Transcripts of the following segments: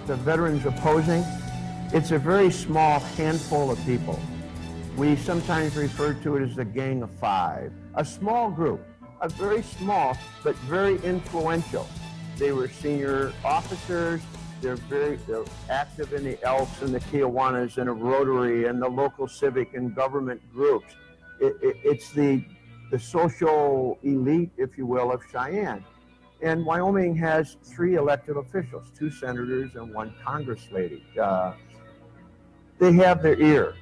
the veterans opposing, it's a very small handful of people. We sometimes refer to it as the Gang of Five, a small group, a very small but very influential. They were senior officers. They're active in the Elks and the Kiwanis and the Rotary and the local civic and government groups. It's the social elite, if you will, of Cheyenne. And Wyoming has 3 elected officials, 2 senators and 1 Congress lady. They have their ear,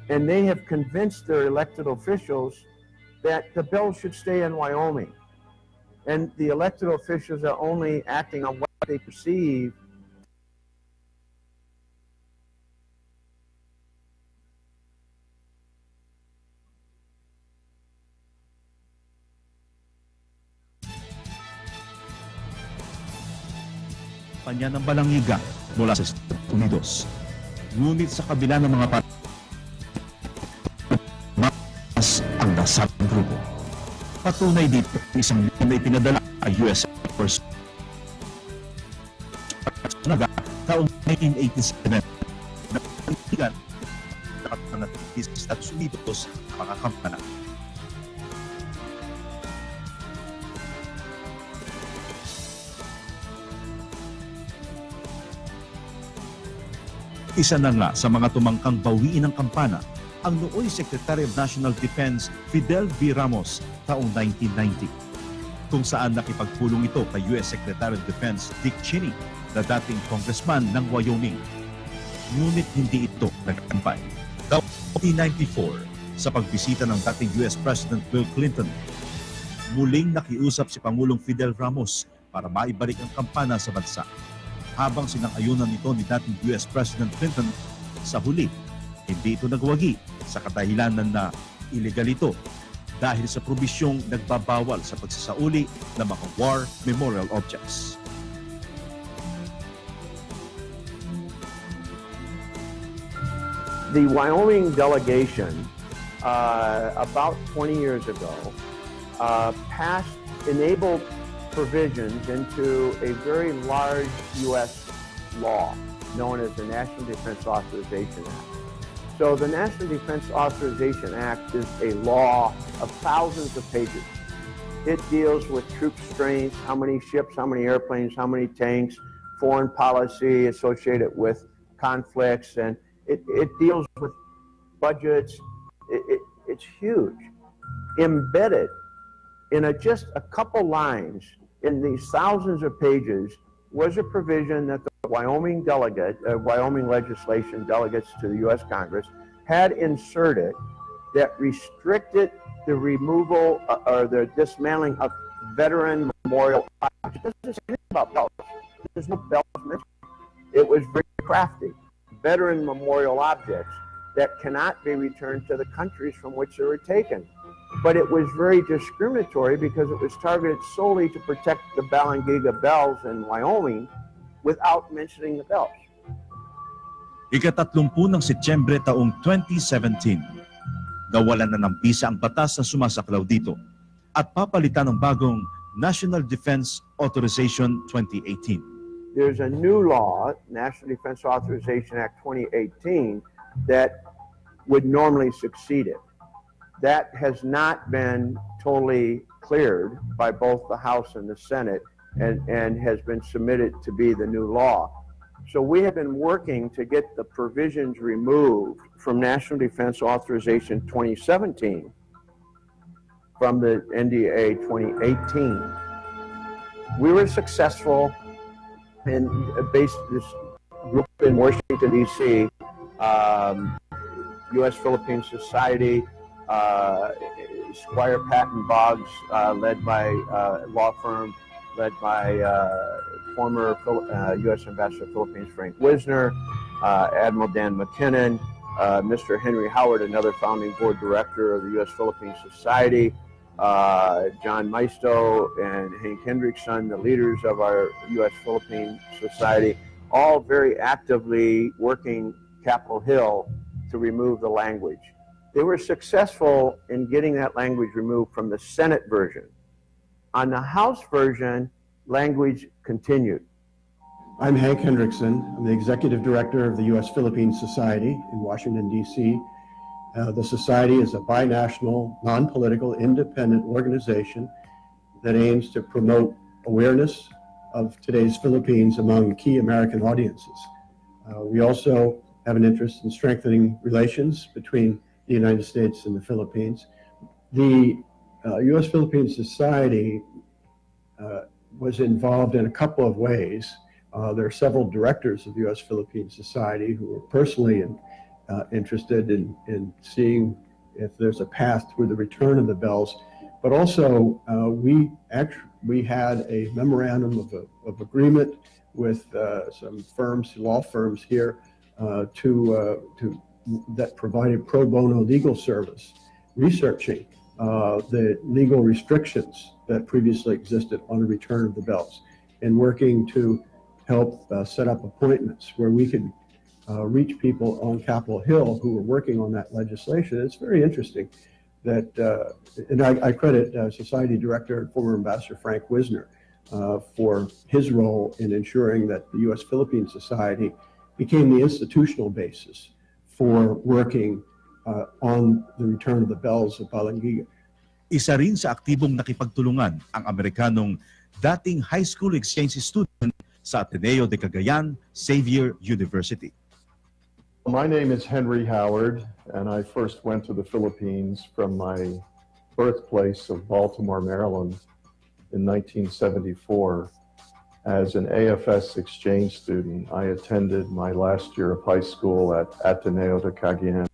and they have convinced their elected officials that the Bells should stay in Wyoming. And the elected officials are only acting on what they perceive. Kampanya ng Balangiga mula sa Estados Unidos. Ngunit sa kabila ng mga mas ang nasabing grupo. Patunay dito isang na ipinadala ay US Force taong 1987 na panigan na sa Estados Unidos mga kampana. Isa na nga sa mga tumangkang bawiin ng kampana ang nooy Secretary of National Defense Fidel V. Ramos taong 1990, kung saan nakipagpulong ito kay US Secretary of Defense Dick Cheney na dating congressman ng Wyoming. Ngunit hindi ito nagtagumpay. Taong 1994, sa pagbisita ng dating US President Bill Clinton, muling nakiusap si Pangulong Fidel Ramos para maibalik ang kampana sa bansa. Habang sinang-ayunan nito ni dating US President Clinton, sa huli, hindi ito nagwagi sa kadahilanan na illegal ito dahil sa probisyong nagbabawal sa pagsasauli ng mga war memorial objects. The Wyoming delegation, about 20 years ago, enabled provisions into a very large U.S. law known as the National Defense Authorization Act. So the National Defense Authorization Act is a law of thousands of pages. It deals with troop strength, how many ships, how many airplanes, how many tanks, foreign policy associated with conflicts, and it deals with budgets. It's huge. Embedded in just a couple lines in these thousands of pages was a provision that the Wyoming Wyoming legislation delegates to the U.S. Congress had inserted that restricted the removal or the dismantling of veteran memorial objects. It doesn't say anything about bells. There's no bells mentioned. It was very crafty. Veteran memorial objects that cannot be returned to the countries from which they were taken. But it was very discriminatory because it was targeted solely to protect the Balangiga Bells in Wyoming without mentioning the bells. Ika-30 ng Setyembre taong 2017, nawalan na ng bisa ang batas na sumasaklaw dito at papalitan ng bagong National Defense Authorization 2018. There's a new law, National Defense Authorization Act 2018, that would normally succeed it. That has not been totally cleared by both the House and the Senate and has been submitted to be the new law. So we have been working to get the provisions removed from National Defense Authorization 2017 from the NDA 2018. We were successful in based this group in Washington, D.C., U.S.-Philippine Society, Squire Patton Boggs, led by a law firm led by former U.S. Ambassador to Philippines Frank Wisner, Admiral Dan McKinnon, Mr. Henry Howard, another founding board director of the U.S.-Philippine Society, John Maisto and Hank Hendrickson, the leaders of our U.S.-Philippine Society, all very actively working Capitol Hill to remove the language. They were successful in getting that language removed from the Senate version. On the House version, language continued. I'm Hank Hendrickson. I'm the Executive Director of the U.S.-Philippines Society in Washington, D.C. The Society is a binational, non-political, independent organization that aims to promote awareness of today's Philippines among key American audiences. We also have an interest in strengthening relations between the United States and the Philippines. The U.S.-Philippines Society was involved in a couple of ways. There are several directors of the U.S.-Philippines Society who are personally interested in seeing if there's a path toward the return of the bells. But also, we had a memorandum of agreement with some firms, law firms here, that provided pro bono legal service, researching the legal restrictions that previously existed on the return of the bells, and working to help set up appointments where we could reach people on Capitol Hill who were working on that legislation. It's very interesting that, and I credit Society Director, former Ambassador Frank Wisner, for his role in ensuring that the U.S.-Philippines Society became the institutional basis for working on the return of the bells of Balangiga. Isa rin sa aktibong nakipagtulungan ang Amerikanong dating high school exchange student sa Ateneo de Cagayan Xavier University. My name is Henry Howard, and I first went to the Philippines from my birthplace of Baltimore, Maryland in 1974 as an AFS exchange student. I attended my last year of high school at Ateneo de Cagayan.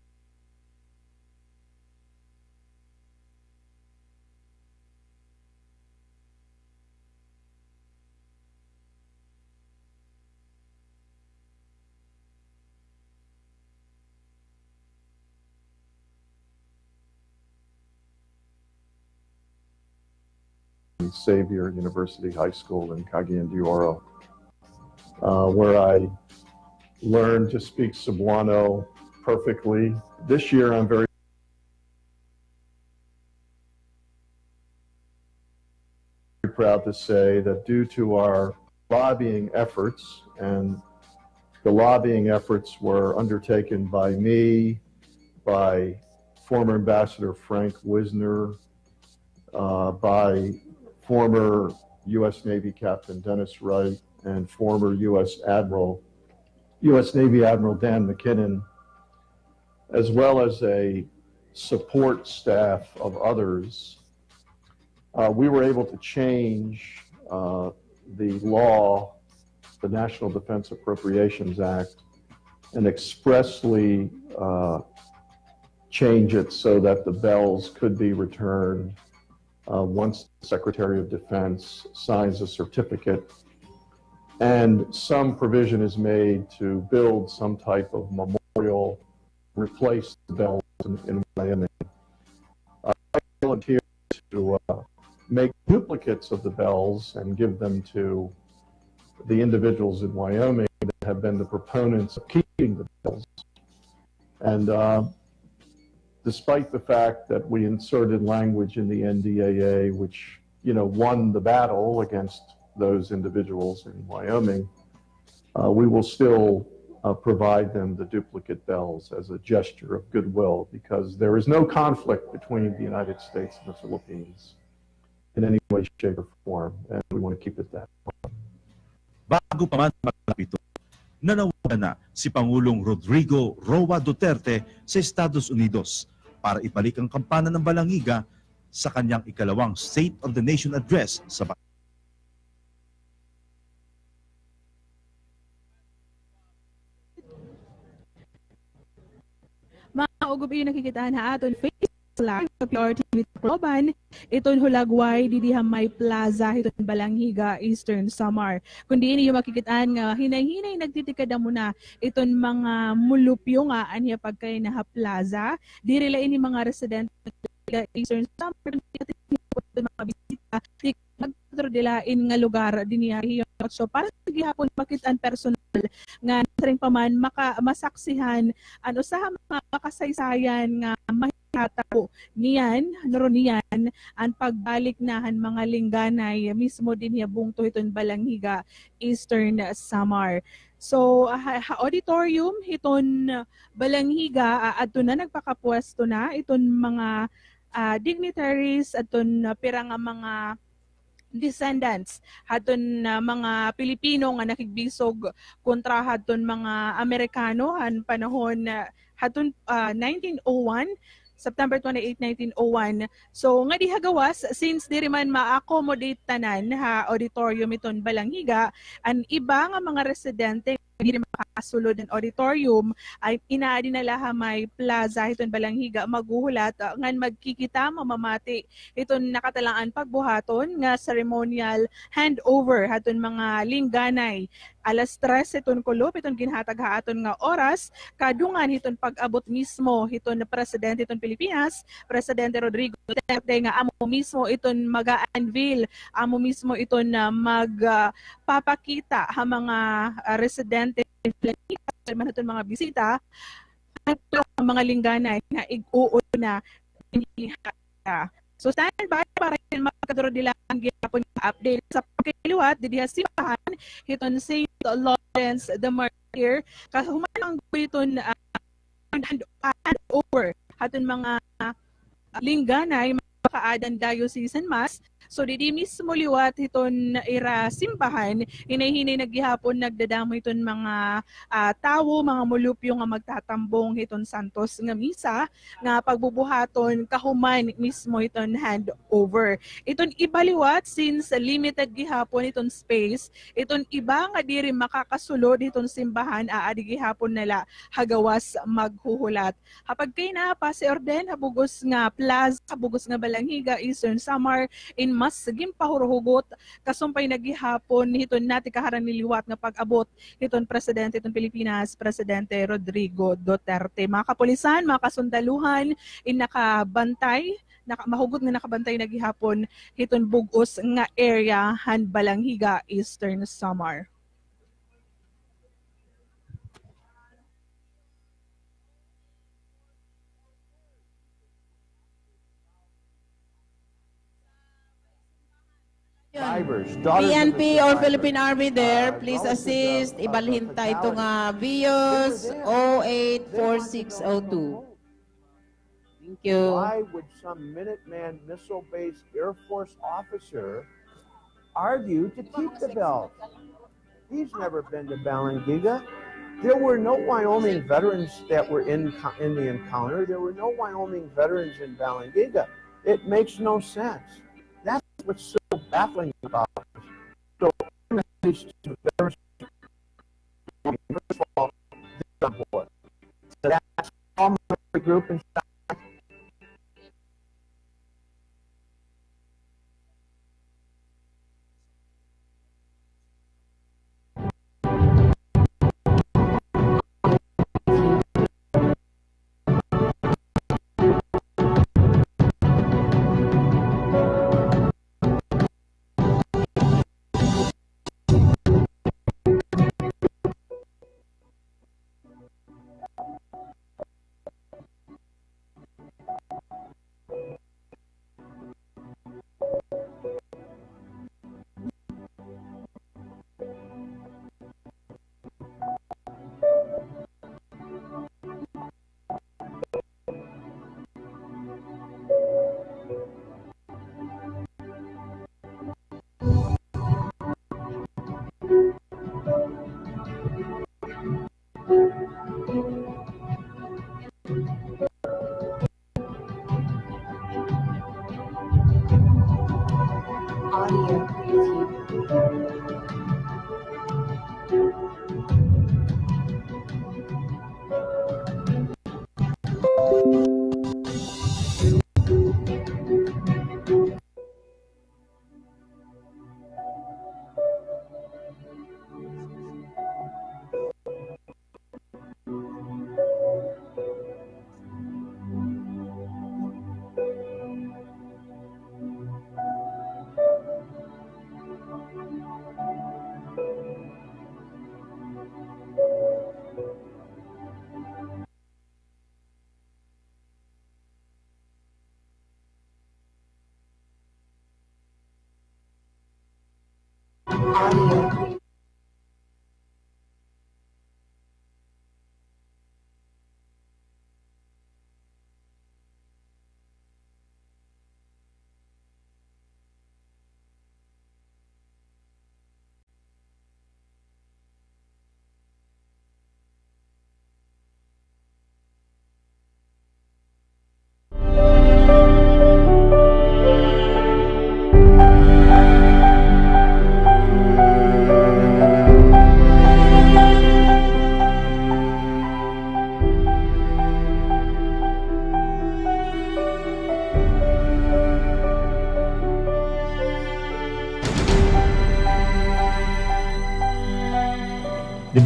Xavier University High School in Cagayan de Oro, where I learned to speak Cebuano perfectly. This year I'm very proud to say that due to our lobbying efforts, and the lobbying efforts were undertaken by me, by former Ambassador Frank Wisner, by former U.S. Navy Captain Dennis Wright, and former U.S. Navy Admiral Dan McKinnon, as well as a support staff of others. We were able to change the law, the National Defense Appropriations Act, and expressly change it so that the bells could be returned once the Secretary of Defense signs a certificate, and some provision is made to build some type of memorial, replace the bells in Wyoming. I volunteered to make duplicates of the bells and give them to the individuals in Wyoming that have been the proponents of keeping the bells. And despite the fact that we inserted language in the NDAA, which, won the battle against those individuals in Wyoming, we will still provide them the duplicate bells as a gesture of goodwill, because there is no conflict between the United States and the Philippines in any way, shape, or form, and we want to keep it that way. Bago pa man maglapit ito, nanawagan na si Pangulong Rodrigo Roa Duterte sa Estados Unidos para ibalik ang kampana ng Balangiga sa kanyang ikalawang State of the Nation Address sa mga ugub iyo nakikitahan ha aton Facebook Live PRTV Proban iton hulagway didiha may plaza iton Balangiga Eastern Samar kundi ini yung makikitaan nga hinay-hinay nagtitikad mo na iton mga mulupyo nga anya pagkay na plaza diri la ini mga residente Eastern Samar mga bisita nagtrodelain nga lugar dinhi so para sa gihapon makitaan personal nga ring paman masaksihan ano sa mga makasaysayan nga hatapo niyan, naroon niyan, ang pagbalik nahan mga lingganay, mismo din niya bungto iton Balangiga, Eastern Samar. So, auditorium, iton Balangiga, ato na nagpakapwesto na, iton mga dignitaries, aton pirang mga descendants haton mga Pilipino nga nakigbisog kontra haton mga Amerikano han panahon haton 1901 September 28, 1901. So nga dihagawas since diri man ma-accommodate tanan ha auditorium iton Balangiga, ang iba nga mga residente hindi makasulod ng auditorium ay inaadi na laha may plaza iton Balangiga maguhulat ngan magkikita mamamati iton nakatalaan pagbuhaton nga ceremonial handover haton mga lingganay. Alas 3 iton kulop iton ginhatag haaton nga oras kadungan iton pag-abot mismo iton presidente iton Pilipinas, Presidente Rodrigo Duterte nga amo mismo iton maga-unveil, amo mismo iton magpapakita ha mga residente man iton mga bisita ang mga lingganay nga ig-uuna So stand by para makaduro nila ang gihapon nga update sa pagkiliwat didiha simbahan hiton St. Lawrence the Martyr kahuman ang iton handover haton mga lingganay makaadan diocesan mass. So didi mismo liwat iton ira simbahan hinay-hinay naggihapon nagdadamo iton mga tawo, mga mulupyo nga magtatambong iton santos nga misa nga pagbubuhaton kahuman mismo iton handover. Iton ibaliwat since limited gihapon iton space, iton iba nga diri makakasulod iton simbahan aadi gihapon nila hagawas maghuhulat. Hapag kay na pa si orden habugos nga plaza, habugos nga Balangiga, Eastern Samar in mas sagim pahuruhugot kasumpay nagihapon hiton nati kaharan niliwat nga pag-abot hiton presidente hiton Pilipinas, Presidente Rodrigo Duterte. Mga kapulisan, mga kasundaluhan in nakabantay mahugot nga nakabantay nagihapon hiton bugos nga area han Balangiga, Eastern Samar. PNP or Philippine Army there, please assist. Ibalhin tayo ito nga Vios 084602. Thank you. Why would some Minuteman missile-based Air Force officer argue to keep the bells? He's never been to Balangiga. There were no Wyoming veterans that were in the encounter. There were no Wyoming veterans in Balangiga. It makes no sense. That's what's so baffling about this. So, message to veterans, first of all, they're on board. So that's all my group and audio preview.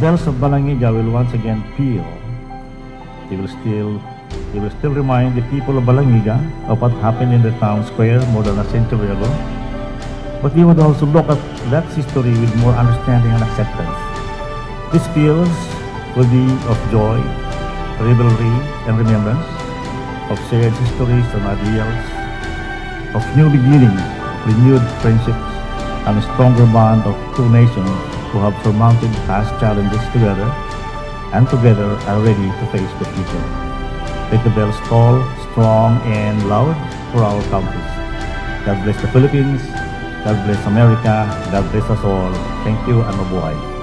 bells of Balangiga will once again peal. They will still remind the people of Balangiga of what happened in the town square more than a century ago. But we would also look at that history with more understanding and acceptance. These peals will be of joy, revelry, and remembrance, of shared histories and ideals, of new beginnings, renewed friendships, and a stronger bond of two nations who have surmounted past challenges together and together are ready to face the future. Let the bells toll strong and loud for our countries. God bless the Philippines. God bless America. God bless us all. Thank you and mabuhay.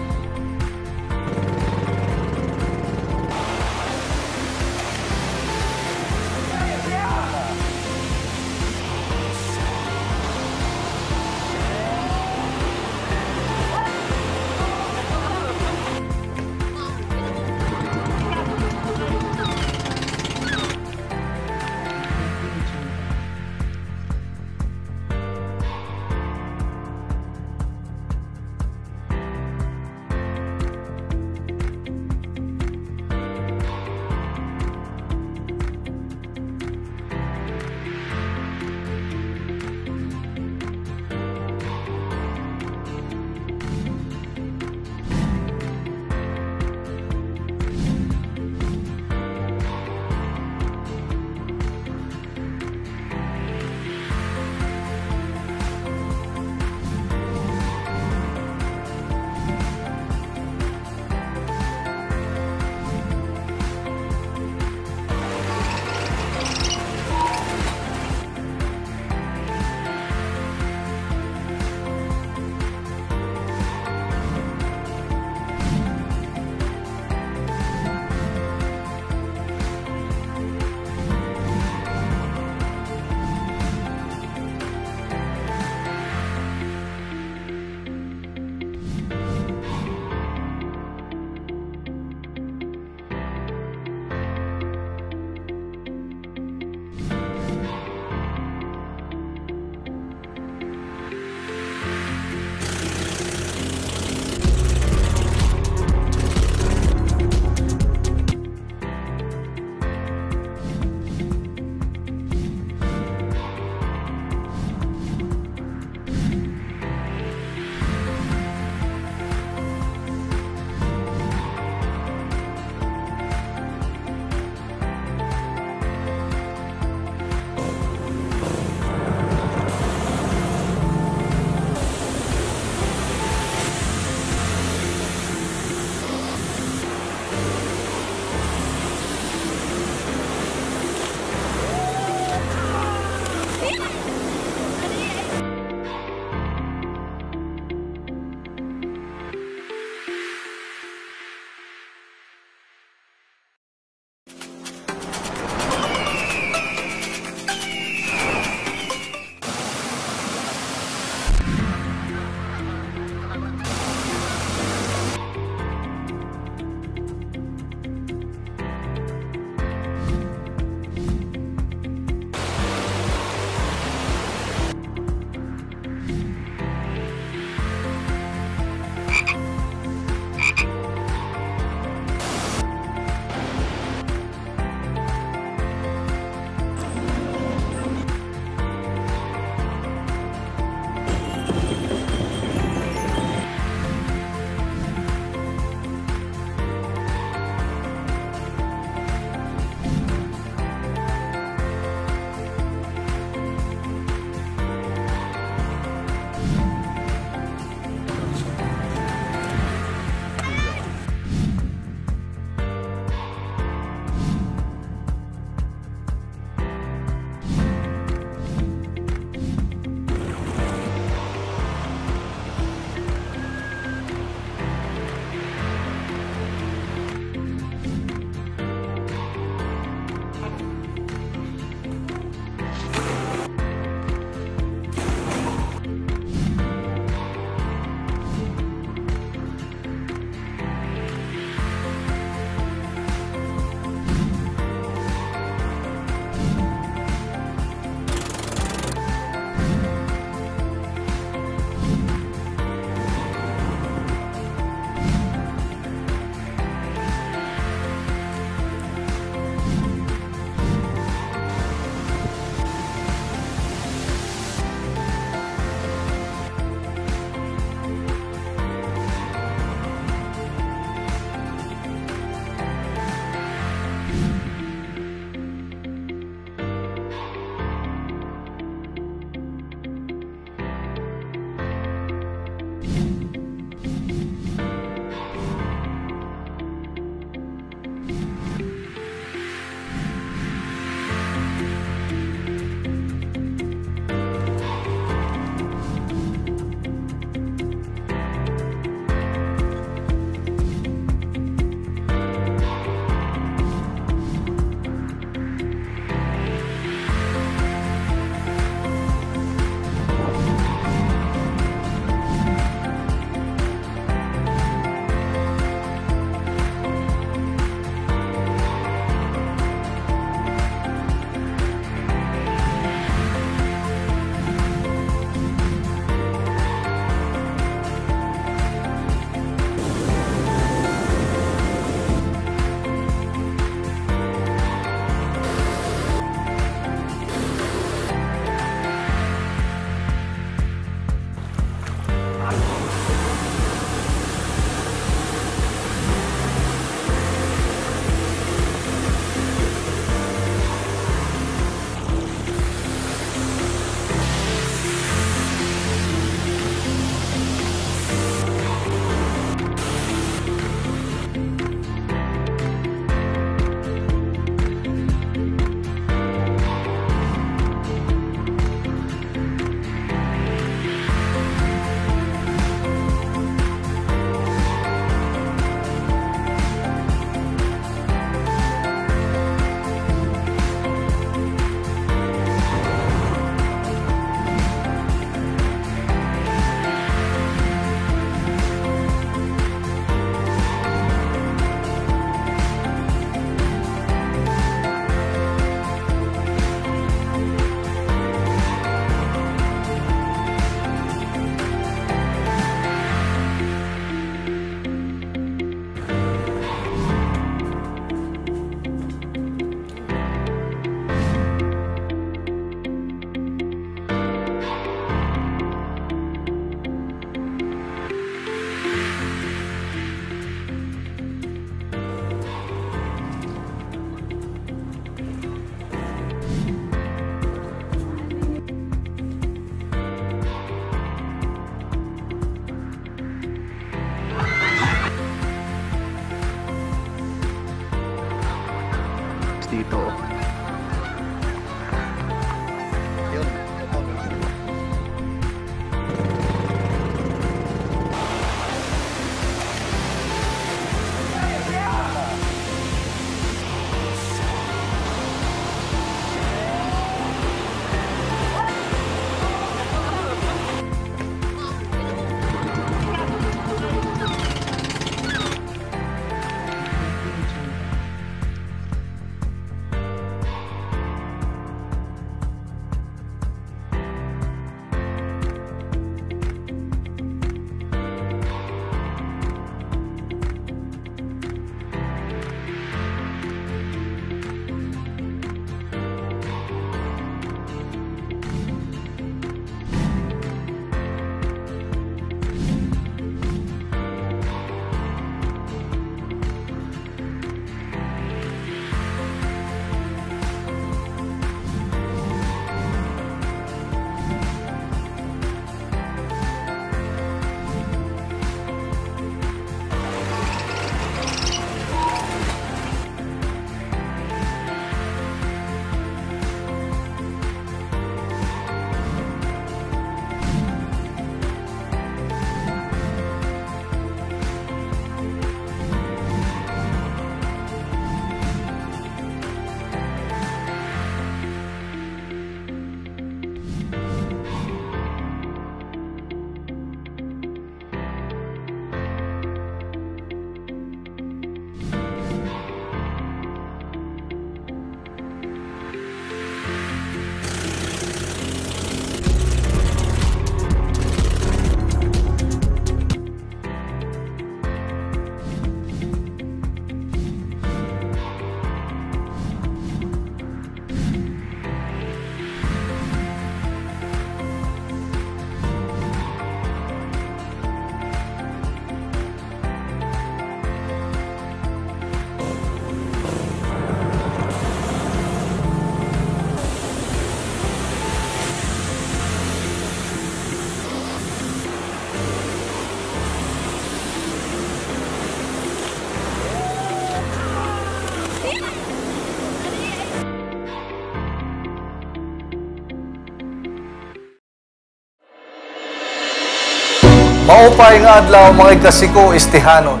Maupay nga adlaw mga kasiko istihanon.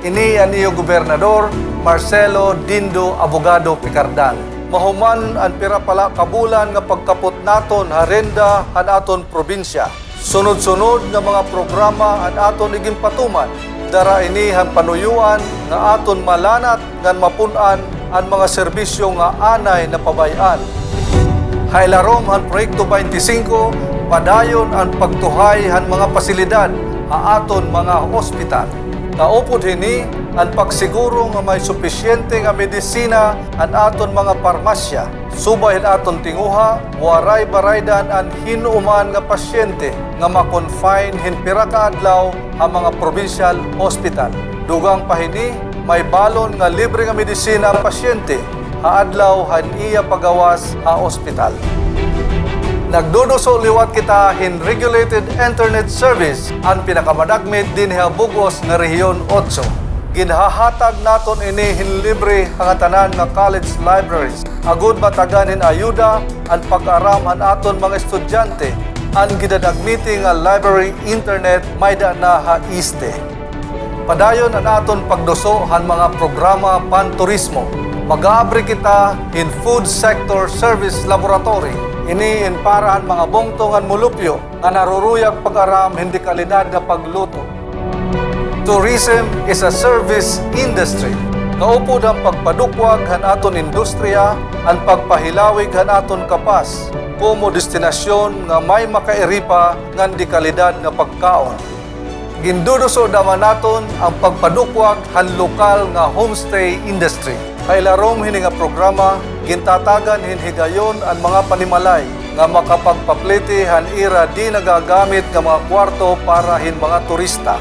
Ini aniyo Gobernador Marcelo Dindo Abogado Picardan. Mahuman ang pira pala kabulan nga pagkapot naton harenda han aton probinsya. Sunod-sunod nga mga programa han aton iging patuman. Dara ini han panuyuan nga aton malanat ngan mapunan ang mga serbisyo nga anay na pabayan. Hailarom han Proyekto 25 padayon ang pagtuhay han mga pasilidad ha aton mga ospital. Kaupod hini ang pagsiguro nga may supisyente nga medisina ang aton mga parmasya. Subay aton tinguha, waray baraydan ang hinuman nga pasyente nga ma-confine hinpira ka adlaw ang mga provincial hospital. Dugang pahini, may balon nga libre nga medisina ang pasyente haadlaw han iya pagawas ha ospital. Nagduduso liwat kita in regulated internet service ang pinakamadagmit din bugos nga rehiyon 8. Ginhahatag naton ini hinlibre ang tanan nga college libraries. Agud mataganin ayuda ang pag-aram ang aton mga estudyante ang gidadagmiti nga library internet may na ha iste. Padayon ang aton pagduso han mga programa panturismo. Mag-aabri kita in food sector service laboratory. Ini inparahan mga bongtongan mulupyo nga naruruyag pag-aram hindi kalidad na pagluto. Tourism is a service industry. Kaupod ang pagpadukwag han aton industriya, ang pagpahilawig han aton kapas, como destinasyon nga may makairipa nga di kalidad na pagkaon. Ginduduso naman naton ang pagpadukwag han lokal nga homestay industry. Kailarong hini nga programa, gintatagan hinhigayon ang mga panimalay nga makapagpapliti han ira di nagagamit nga mga kwarto para hin mga turista.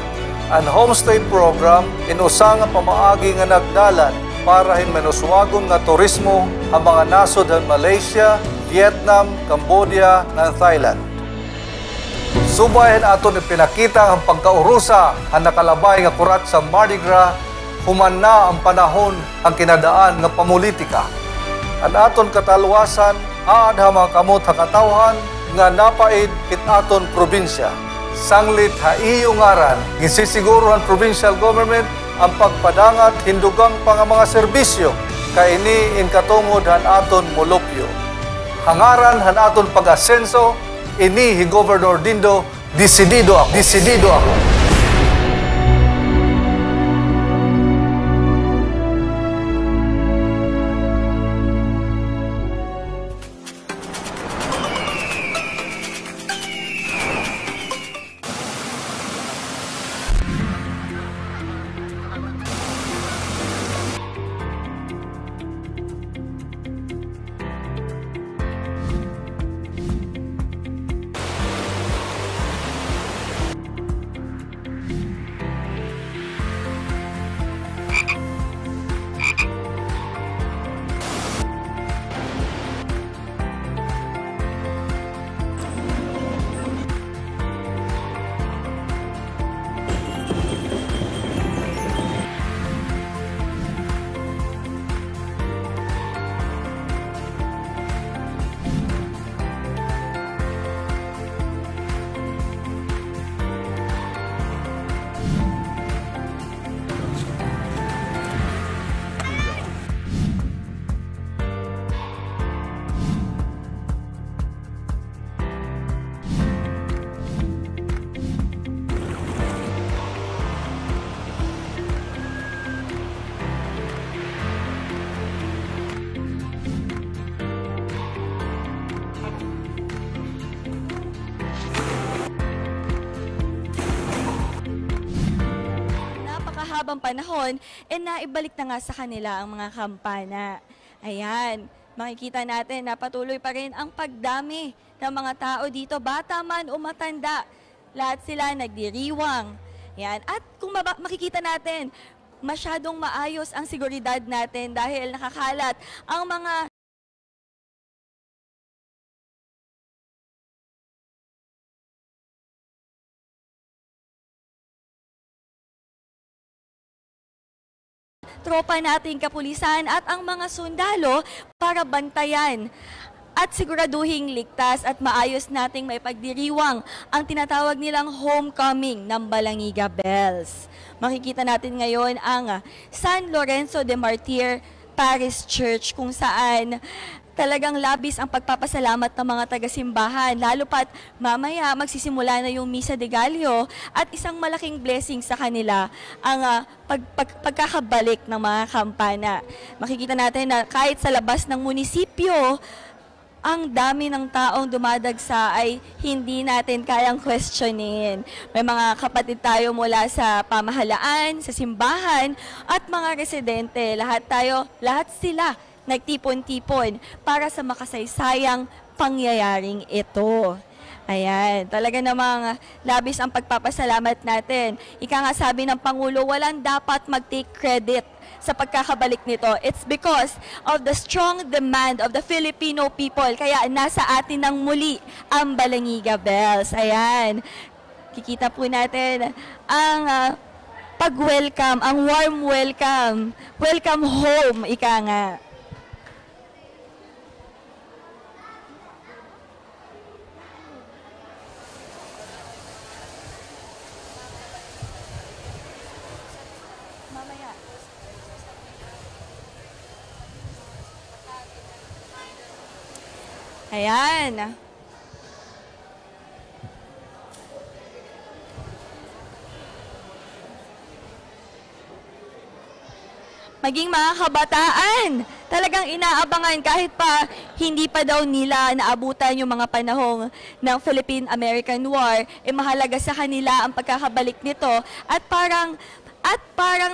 Ang homestay program inusa nga pamaagi nga nagdalan para hin menuswagon nga turismo ang mga nasod han Malaysia, Vietnam, Cambodia, ng Thailand. Subayan aton ipinakita ang pagkaurusa ang nakalabay nga kurat sa Mardi Gras. Human na ang panahon ang kinadaan ng pamulitika. Ang aton katalwasan, aad mga kamot hakatawhan, nga napaid kit aton probinsya. Sanglit haiyo ngaran, gisisiguro ang provincial government ang pagpadangat hindugang pa nga mga serbisyo, kaini in katungod han aton mulupyo. Hangaran han aton pag-asenso, ini hi Governor Dindo, disidido ako. habang panahon, naibalik na nga sa kanila ang mga kampana. Ayan, makikita natin na patuloy pa rin ang pagdami ng mga tao dito, bata man o matanda. Lahat sila nagdiriwang. Ayan. At kung makikita natin, masyadong maayos ang seguridad natin dahil nakakalat ang mga tropa nating kapulisan at ang mga sundalo para bantayan at siguraduhing ligtas at maayos nating maipagdiriwang ang tinatawag nilang homecoming ng Balangiga Bells. Makikita natin ngayon ang San Lorenzo de Martir Parish Church kung saan talagang labis ang pagpapasalamat ng mga taga-simbahan, lalo pat mamaya magsisimula na yung Misa de Gallo at isang malaking blessing sa kanila ang pagkakabalik ng mga kampana. Makikita natin na kahit sa labas ng munisipyo, ang dami ng taong dumadagsa ay hindi natin kayang questionin. May mga kapatid tayo mula sa pamahalaan, sa simbahan, at mga residente. Lahat sila nagtipon-tipon para sa makasaysayang pangyayaring ito. Ayan, talaga namang labis ang pagpapasalamat natin. Ika nga sabi ng Pangulo, walang dapat mag-take credit sa pagkakabalik nito. It's because of the strong demand of the Filipino people. Kaya nasa atin ng muli ang Balangiga Bells. Ayan, kikita po natin ang pag-welcome, ang warm welcome. Welcome home, ika nga. Ayan. Maging mga kabataan, talagang inaabangan kahit pa hindi pa daw nila naabutan yung mga panahong ng Philippine-American War, mahalaga sa kanila ang pagkakabalik nito at parang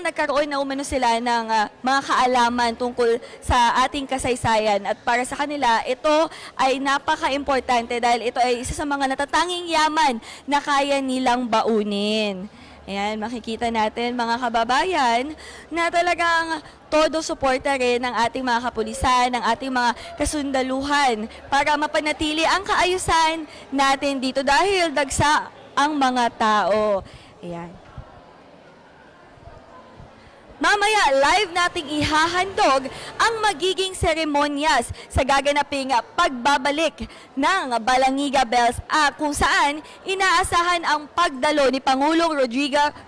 nagkaroon na umano sila ng mga kaalaman tungkol sa ating kasaysayan. At para sa kanila, ito ay napaka-importante dahil ito ay isa sa mga natatanging yaman na kaya nilang baunin. Ayan, makikita natin mga kababayan na talagang todo suporta rin ng ating mga kapulisan, ng ating mga kasundaluhan para mapanatili ang kaayusan natin dito dahil dagsa ang mga tao. Ayan. Mamaya, live nating ihahandog ang magiging seremonyas sa gaganaping pagbabalik ng Balangiga Bells kung saan inaasahan ang pagdalo ni Pangulong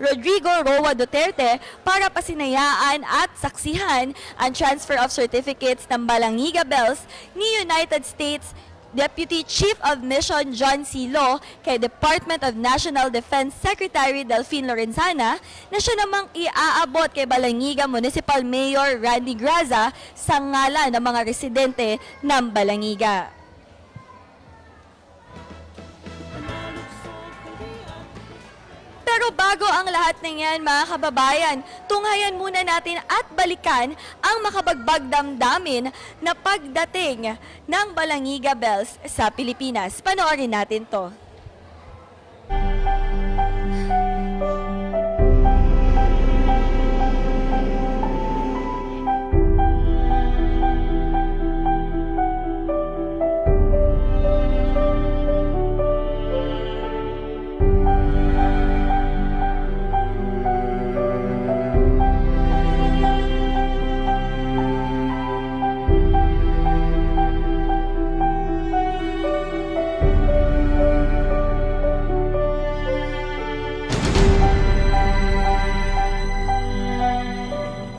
Rodrigo Roa Duterte para pasinayaan at saksihan ang transfer of certificates ng Balangiga Bells ni United States Deputy Chief of Mission John C. Lo kay Department of National Defense Secretary Delphine Lorenzana na siya namang iaabot kay Balangiga Municipal Mayor Randy Graza sa ngalan ng mga residente ng Balangiga. Pero bago ang lahat ng yan, mga kababayan, tunghayan muna natin at balikan ang makabagbag damdamin na pagdating ng Balangiga Bells sa Pilipinas. Panoorin natin to.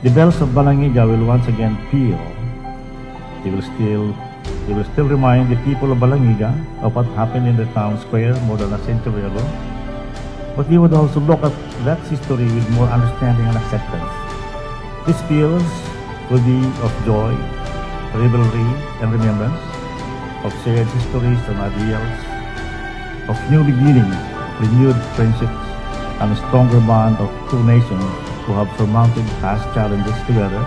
The bells of Balangiga will once again peal. They will still remind the people of Balangiga of what happened in the town square more than a century ago. But we would also look at that history with more understanding and acceptance. These peals will be of joy, revelry, and remembrance, of shared histories and ideals, of new beginnings, renewed friendships, and a stronger bond of two nations who have surmounted past challenges together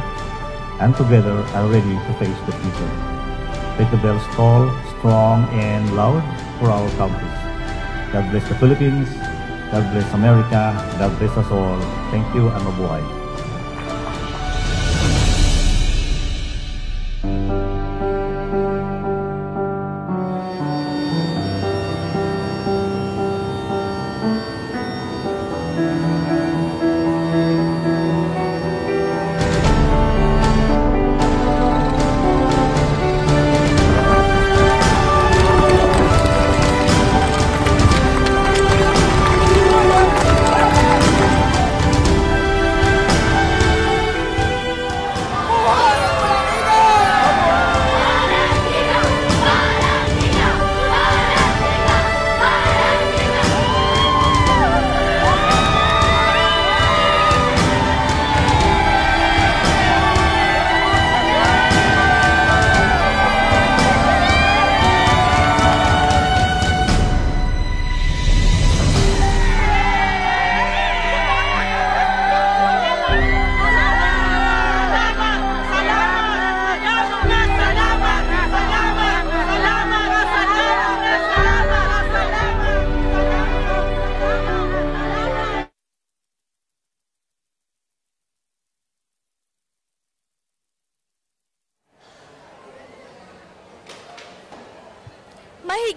and together are ready to face the future. Let the bells toll strong and loud for our countries. God bless the Philippines. God bless America. God bless us all. Thank you and mabuhay.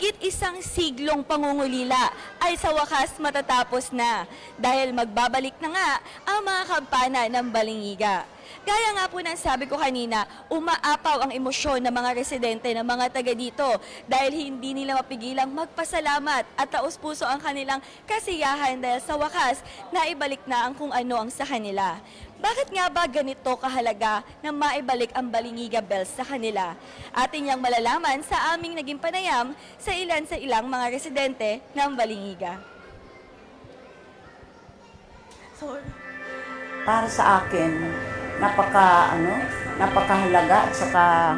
Mahigit isang siglong pangungulila ay sa wakas matatapos na dahil magbabalik na nga ang mga kampana ng Balangiga. Gaya nga po ng sabi ko kanina, umaapaw ang emosyon ng mga residente ng mga taga dito dahil hindi nila mapigilang magpasalamat at taos-puso ang kanilang kasiyahan dahil sa wakas naibalik na ang kung ano ang sa kanila. Bakit nga ba ganito kahalaga na maibalik ang Balangiga Bells sa kanila? Atin niyang malalaman sa aming naging panayam sa ilang mga residente ng Balangiga. Para sa akin, napakahalaga at saka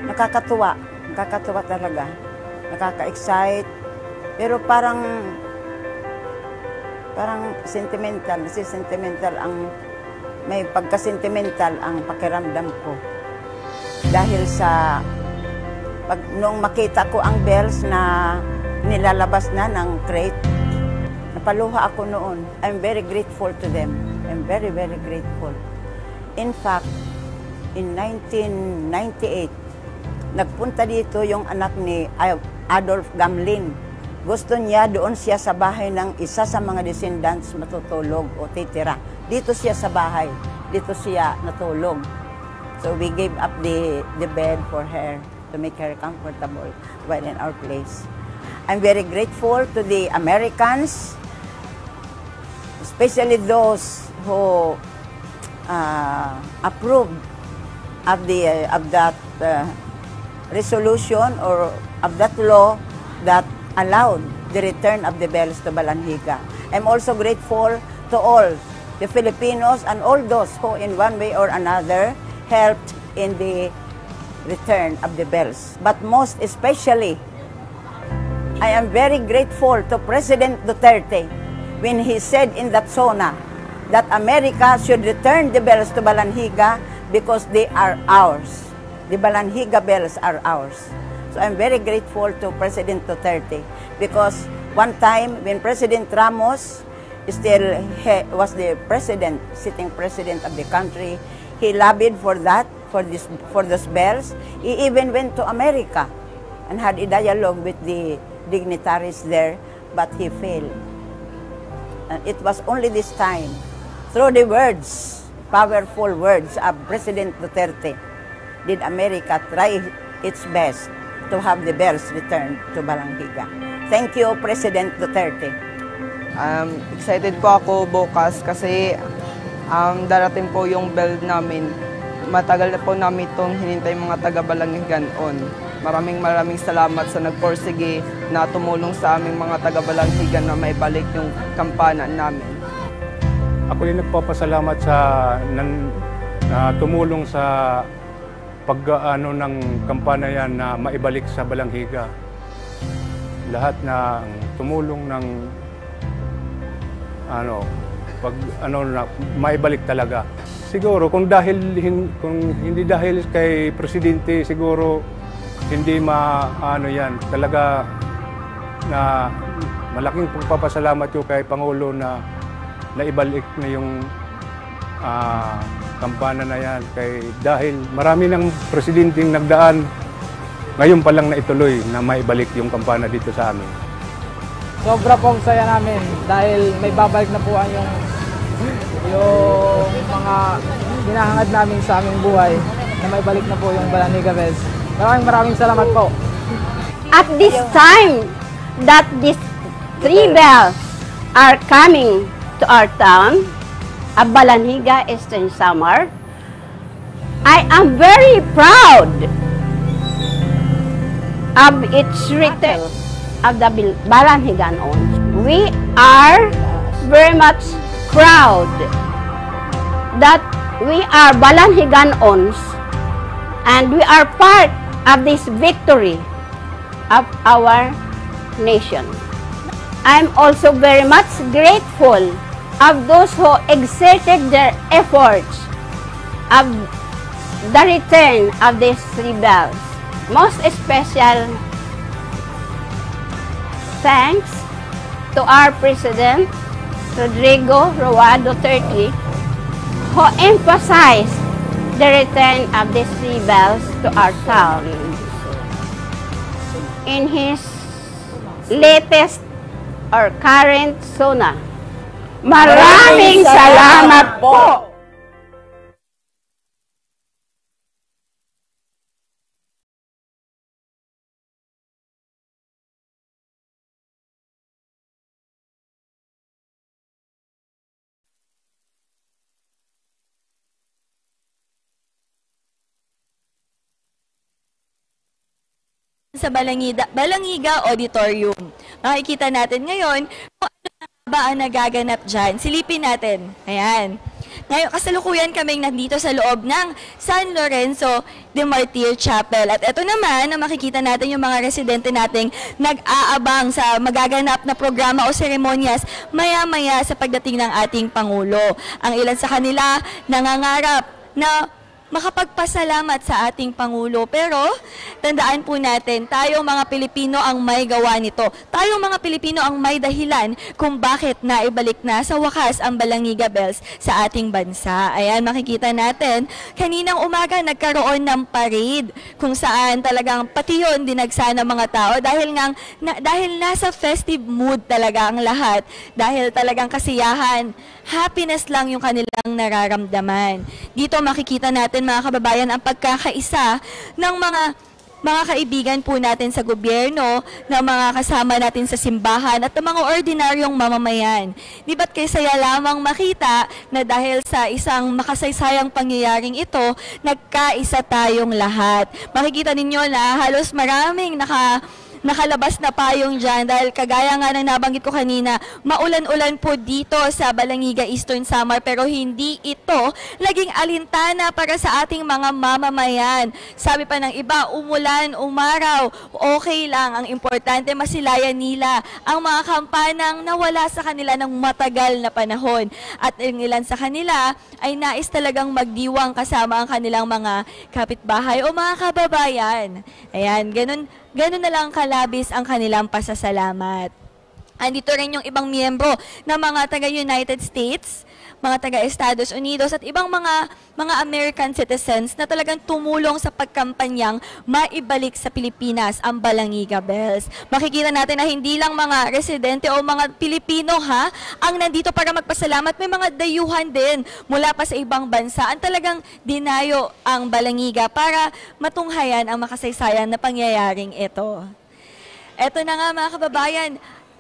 nakakatuwa talaga. Nakaka-excite, pero parang sentimental, may pagka-sentimental ang pakiramdam ko. Dahil sa nung makita ko ang bells na nilalabas na ng crate, napaluha ako noon. I'm very grateful to them. I'm very, very grateful. In fact, in 1998, nagpunta dito yung anak ni Adolf Gamlin. Gusto niya, doon siya sa bahay ng isa sa mga descendants matutulog o titira. Dito siya sa bahay. Dito siya natulog. So we gave up the bed for her to make her comfortable while in our place. I'm very grateful to the Americans, especially those who approved of that resolution or of that law that allowed the return of the bells to Balangiga. I'm also grateful to all the Filipinos and all those who in one way or another helped in the return of the bells. But most especially, I am very grateful to President Duterte when he said in that zona that America should return the bells to Balangiga because they are ours. The Balangiga bells are ours. So I'm very grateful to President Duterte because one time when President Ramos still was the president, sitting president of the country, he lobbied for that, for those bells. He even went to America and had a dialogue with the dignitaries there, but he failed. And it was only this time, through the words, powerful words of President Duterte, did America try its best to have the bells returned to Balangiga. Thank you, President Duterte. Excited po ako bukas kasi darating po yung bell namin. Matagal na po namin itong hinintay mga taga-Balangiga noon. Maraming salamat sa nagporsige na tumulong sa aming mga taga-Balangiga na maibalik yung kampana namin. Ako yung nagpapasalamat sa tumulong sa pag-ano ng kampanya yan na maibalik sa Balangiga. Lahat na tumulong ng maibalik talaga. Siguro kung hindi dahil kay presidente, siguro hindi yan talaga na malaking pagpapasalamat ko kay Pangulo na naibalik na yung kampana na yan dahil marami ng presidenteng nagdaan, ngayon pa lang na ituloy na maibalik yung kampana dito sa amin. Sobra pong saya namin dahil may babalik na po yung mga hinahangad namin sa aming buhay na may balik na po yung Balangiga Bells. Maraming salamat po. At this time that these 3 bells are coming to our town, of Balangiga Eastern Samar, I am very proud of its return of the Balangiganos. We are very much proud that we are Balangiganos and we are part of this victory of our nation. I'm also very much grateful of those who exerted their efforts of the return of these 3 bells. Most special thanks to our President, Rodrigo Roa Duterte, who emphasized the return of these 3 bells to our town. in his latest or current SONA. Maraming salamat po! Sa Balangiga Auditorium. Makikita natin ngayon kung ano na ba ang nagaganap dyan. Silipin natin. Ayan. Ngayon, kasalukuyan kaming nandito sa loob ng San Lorenzo de Martir Chapel. At ito naman, na makikita natin yung mga residente nating nag-aabang sa magaganap na programa o seremonyas maya-maya sa pagdating ng ating Pangulo. Ang ilan sa kanila nangangarap na makapagpasalamat sa ating Pangulo. Pero, tandaan po natin, tayong mga Pilipino ang may gawa nito. Tayong mga Pilipino ang may dahilan kung bakit naibalik na sa wakas ang Balangiga Bells sa ating bansa. Ayan, makikita natin, kaninang umaga nagkaroon ng parade kung saan talagang pati yun dinagsa ng mga tao dahil nasa festive mood talaga ang lahat. Dahil talagang kasiyahan, happiness lang yung kanilang nararamdaman. Dito makikita natin mga kababayan ang pagkakaisa ng mga kaibigan po natin sa gobyerno, ng mga kasama natin sa simbahan at ng mga ordinaryong mamamayan. Di ba't kaya saya lamang makita na dahil sa isang makasaysayang pangyayaring ito, nagkaisa tayong lahat. Makikita ninyo na halos maraming nakalabas na payong dyan dahil kagaya nga ng nabanggit ko kanina, maulan-ulan po dito sa Balangiga Eastern Samar pero hindi ito laging alintana para sa ating mga mamamayan. Sabi pa ng iba, umulan, umaraw, okay lang. Ang importante, masilayan nila ang mga kampanang nawala sa kanila ng matagal na panahon. At ang ilan sa kanila ay nais talagang magdiwang kasama ang kanilang mga kapitbahay o mga kababayan. Ayan, ganun na lang kalabis ang kanilang pasasalamat. Andito rin yung ibang miyembro ng mga taga-United States, mga taga-Estados Unidos at ibang mga American citizens na talagang tumulong sa pagkampanyang maibalik sa Pilipinas ang Balangiga Bells. Makikita natin na hindi lang mga residente o mga Pilipino ang nandito para magpasalamat. May mga dayuhan din mula pa sa ibang bansa ang talagang dinayo ang Balangiga para matunghayan ang makasaysayan na pangyayaring ito. Ito na nga mga kababayan,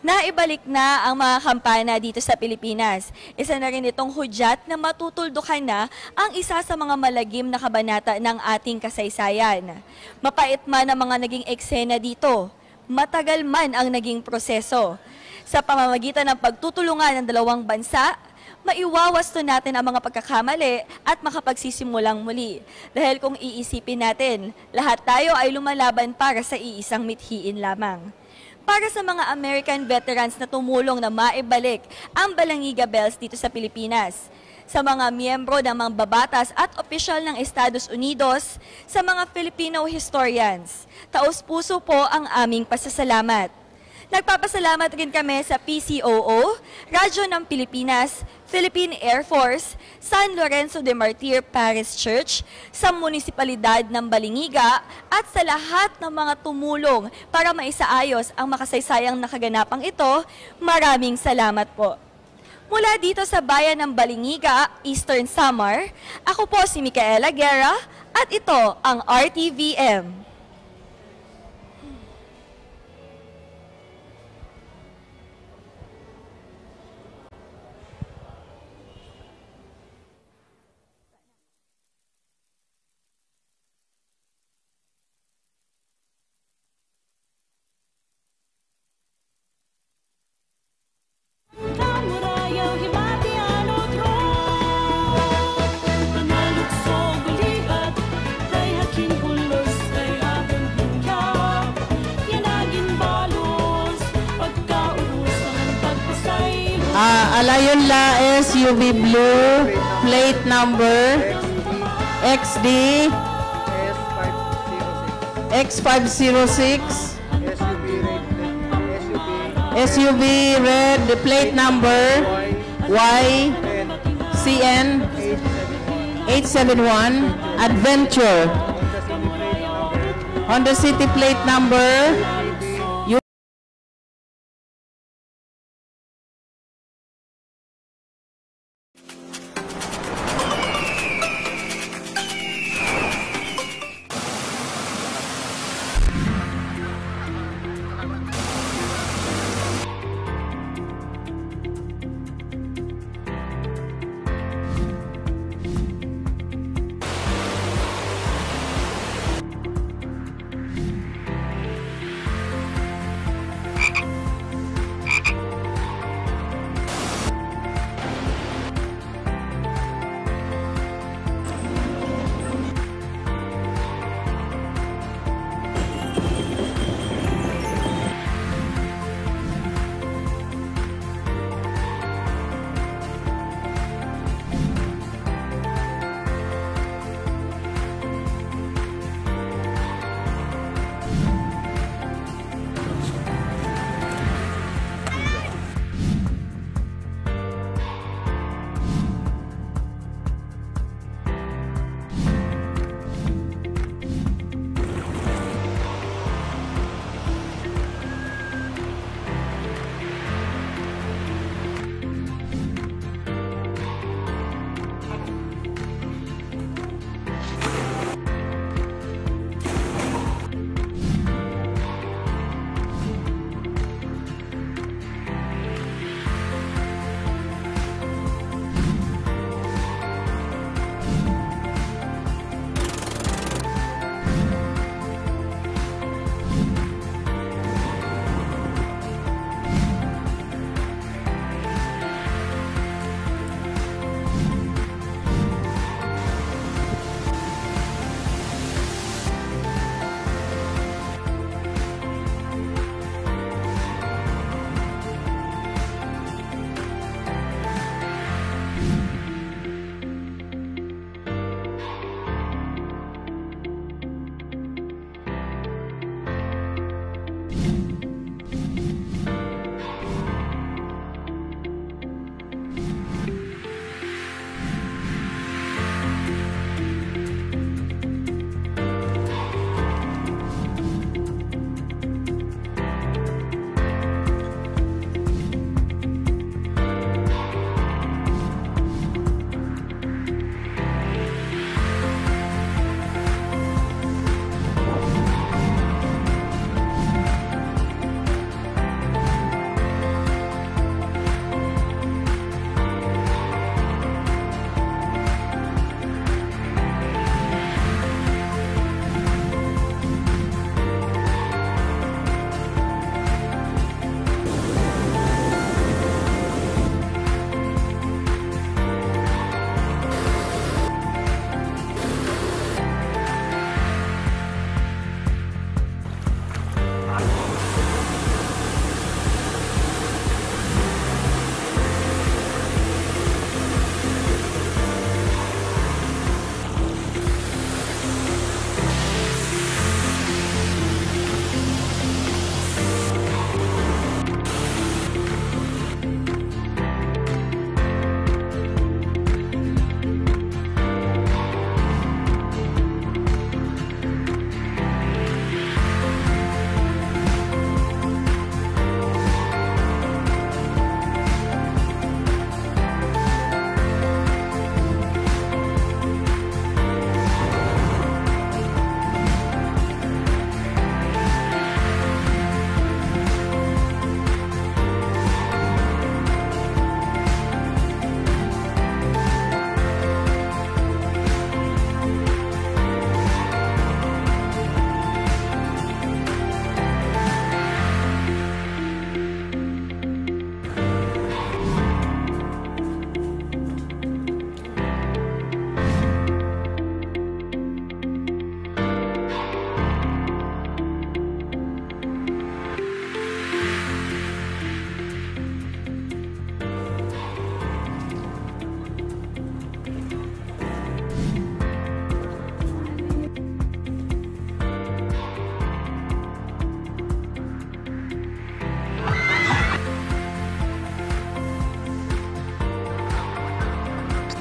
naibalik na ang mga kampana dito sa Pilipinas. Isa na rin itong hudyat na matutuldukan na ang isa sa mga malagim na kabanata ng ating kasaysayan. Mapait man ang mga naging eksena dito, matagal man ang naging proseso. Sa pamamagitan ng pagtutulungan ng dalawang bansa, maiwawasto natin ang mga pagkakamali at makapagsisimulang muli. Dahil kung iisipin natin, lahat tayo ay lumalaban para sa iisang mithiin lamang. Para sa mga American veterans na tumulong na maibalik ang Balangiga Bells dito sa Pilipinas, sa mga miyembro ng mga babatas at opisyal ng Estados Unidos, sa mga Filipino historians, taos-puso po ang aming pasasalamat. Nagpapasalamat rin kami sa PCOO, Radyo ng Pilipinas, Philippine Air Force, San Lorenzo de Martir Parish Church, sa Munisipalidad ng Balingiga at sa lahat ng mga tumulong para maisaayos ang makasaysayang nakaganapang ito. Maraming salamat po. Mula dito sa bayan ng Balingiga, Eastern Samar, ako po si Micaela Guerra at ito ang RTVM. Alayonla SUV Blue, plate number XD X506, SUV Red, plate number YCN 871, Adventure. Honda City plate number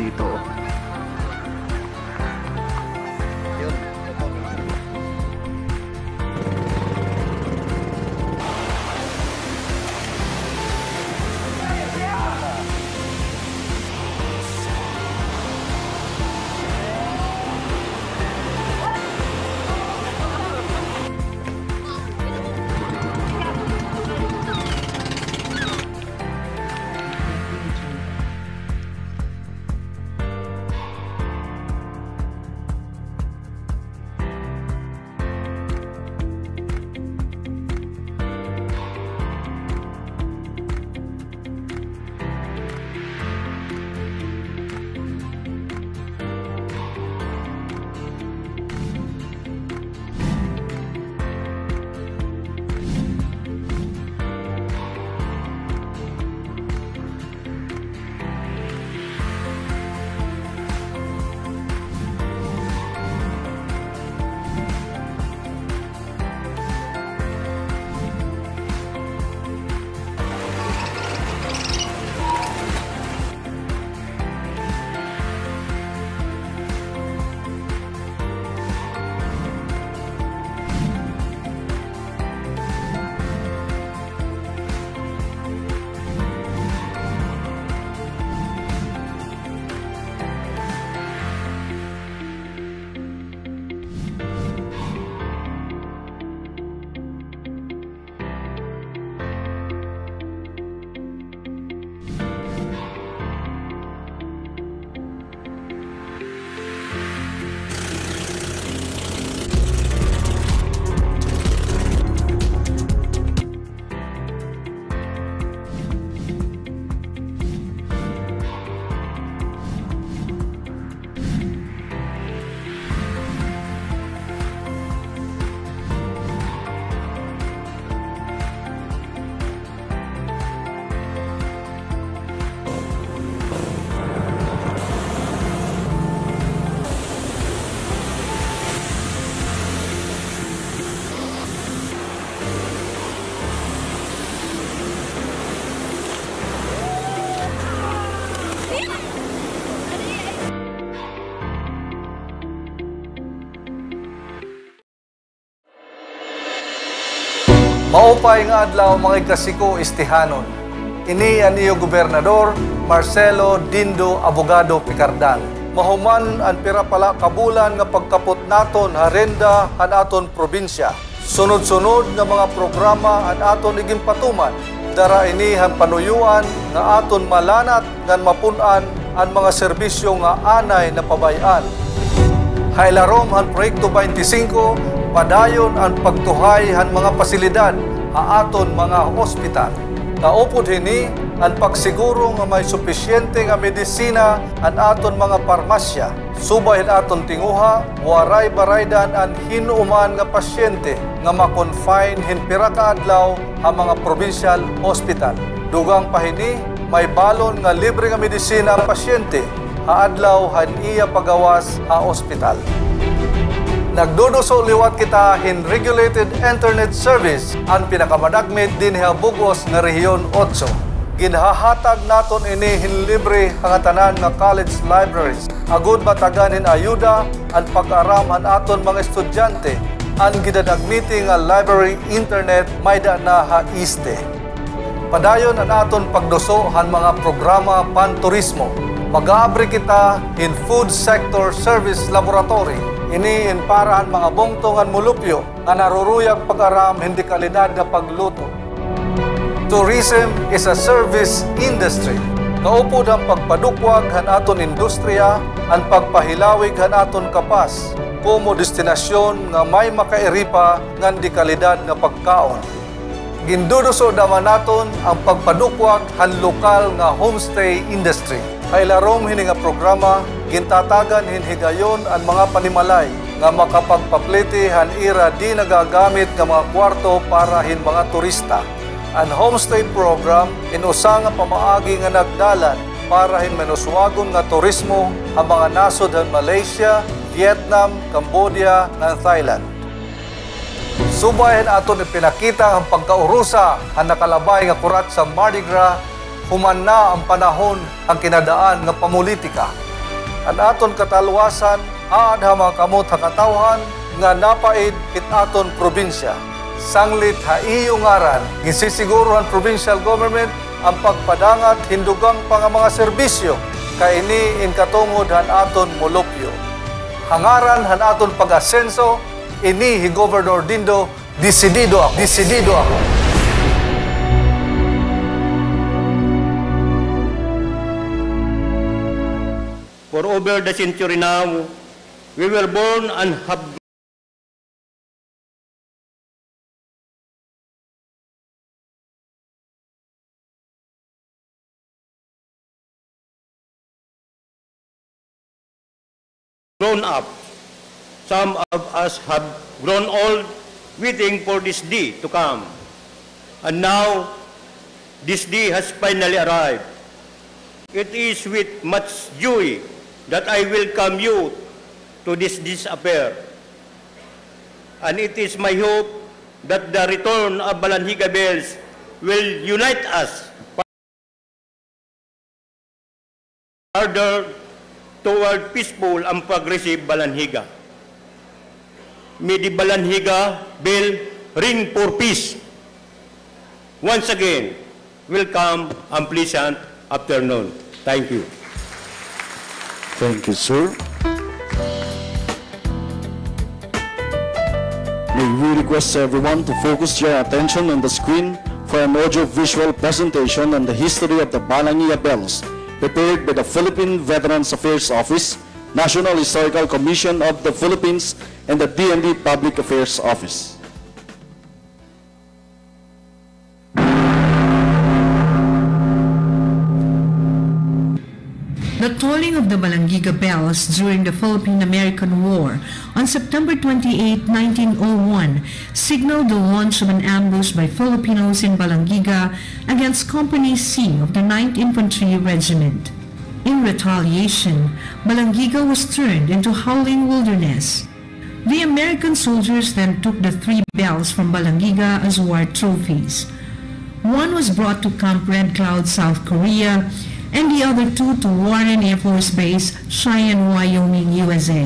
dito. Maupay nga adlaw mga kasiko istihanon. Ini aniyo Gobernador Marcelo Dindo Abogado Picardan. Mahuman ang pira pala kabulan nga pagkapot naton harenda han aton probinsya. Sunod-sunod nga mga programa an aton iging patuman. Dara ini han panuyuan nga aton malanat ngan mapunan ang mga serbisyo nga anay na pabayan. Hailarom han Proyekto 25 padayon ang pagtuhay han mga pasilidad ha aton mga ospital. Kaupod hini ang pagsiguro nga may supisyente nga medisina ang aton mga parmasya. Subay aton tinguha, waray baraydan ang hinuman nga pasyente nga makonfine hin pira ka adlaw ha mga provincial hospital. Dugang pahini may balon nga libre nga medisina ang pasyente ha adlaw han iya pagawas ha ospital. Nagduduso liwat kita hin regulated internet service ang pinakamadagmit din ha bugos nga rehiyon 8. Ginhahatag naton ini hin libre ang tanan nga college libraries. Agud matagan hin ayuda ang pag-aram han aton mga estudyante ang gidadagmiti nga library internet mayda na ha iste. Padayon ang aton pagduso han mga programa panturismo. Mag-aabri kita in food sector service laboratory. Ini in parahan mga bongtongan mulupyo nga naruruyag pag-aram hindi kalidad na pagluto. Tourism is a service industry. Kaupod ang pagpadukwag han aton industriya, ang pagpahilawig han aton kapas, como destinasyon nga may makairipa ngan di kalidad nga pagkaon. Ginduduso daman naton ang pagpadukwag han lokal nga homestay industry. Hailarom hini nga programa gintatagan hinhigayon ang mga panimalay nga makapagpapliti han ira di nagagamit nga mga kwarto para hin mga turista. Ang homestay program inusa nga pamaagi nga nagdalan para hin menuswagon nga turismo ang mga nasod han Malaysia, Vietnam, Cambodia, ug Thailand. Subayan aton ipinakita ang pagkaurusa ang nakalabay nga kurat sa Mardi Gras. Human na ang panahon ang kinadaan nga pamulitika. Ang aton katalwasan, aadha mga kamot hakatawhan, nga napaid it aton probinsya. Sanglit haiyo ngaran, gisisiguruhan provincial government ang pagpadangat hindugang pang mga serbisyo kaini in katungod han aton molupyo. Hangaran han aton pag-asenso, ini hi Governor Dindo, desidido ako. For over the century now, we were born and have grown up. Some of us have grown old waiting for this day to come. And now, this day has finally arrived. It is with much joy that I welcome you to this affair. And it is my hope that the return of Balangiga Bells will unite us further toward peaceful and progressive Balangiga. May the Balangiga bell ring for peace. Once again, welcome and pleasant afternoon. Thank you. Thank you, sir. May we request everyone to focus your attention on the screen for an audio-visual presentation on the history of the Balangiga Bells, prepared by the Philippine Veterans Affairs Office, National Historical Commission of the Philippines, and the DND Public Affairs Office. The tolling of the Balangiga Bells during the Philippine-American War on September 28, 1901 signaled the launch of an ambush by Filipinos in Balangiga against Company C of the 9th Infantry Regiment. In retaliation, Balangiga was turned into howling wilderness. The American soldiers then took the 3 bells from Balangiga as war trophies. One was brought to Camp Red Cloud, South Korea, and the other 2 to Warren Air Force Base, Cheyenne, Wyoming, USA.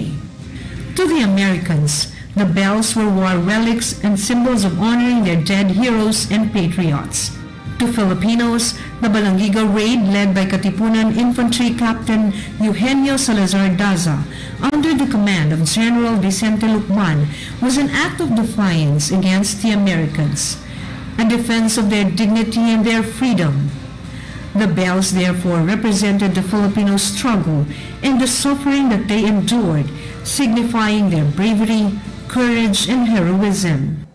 To the Americans, the bells were war relics and symbols of honoring their dead heroes and patriots. To Filipinos, the Balangiga raid led by Katipunan Infantry Captain Eugenio Salazar Daza, under the command of General Vicente Lucban, was an act of defiance against the Americans, a defense of their dignity and their freedom. The bells therefore represented the Filipino struggle and the suffering that they endured, signifying their bravery, courage, and heroism.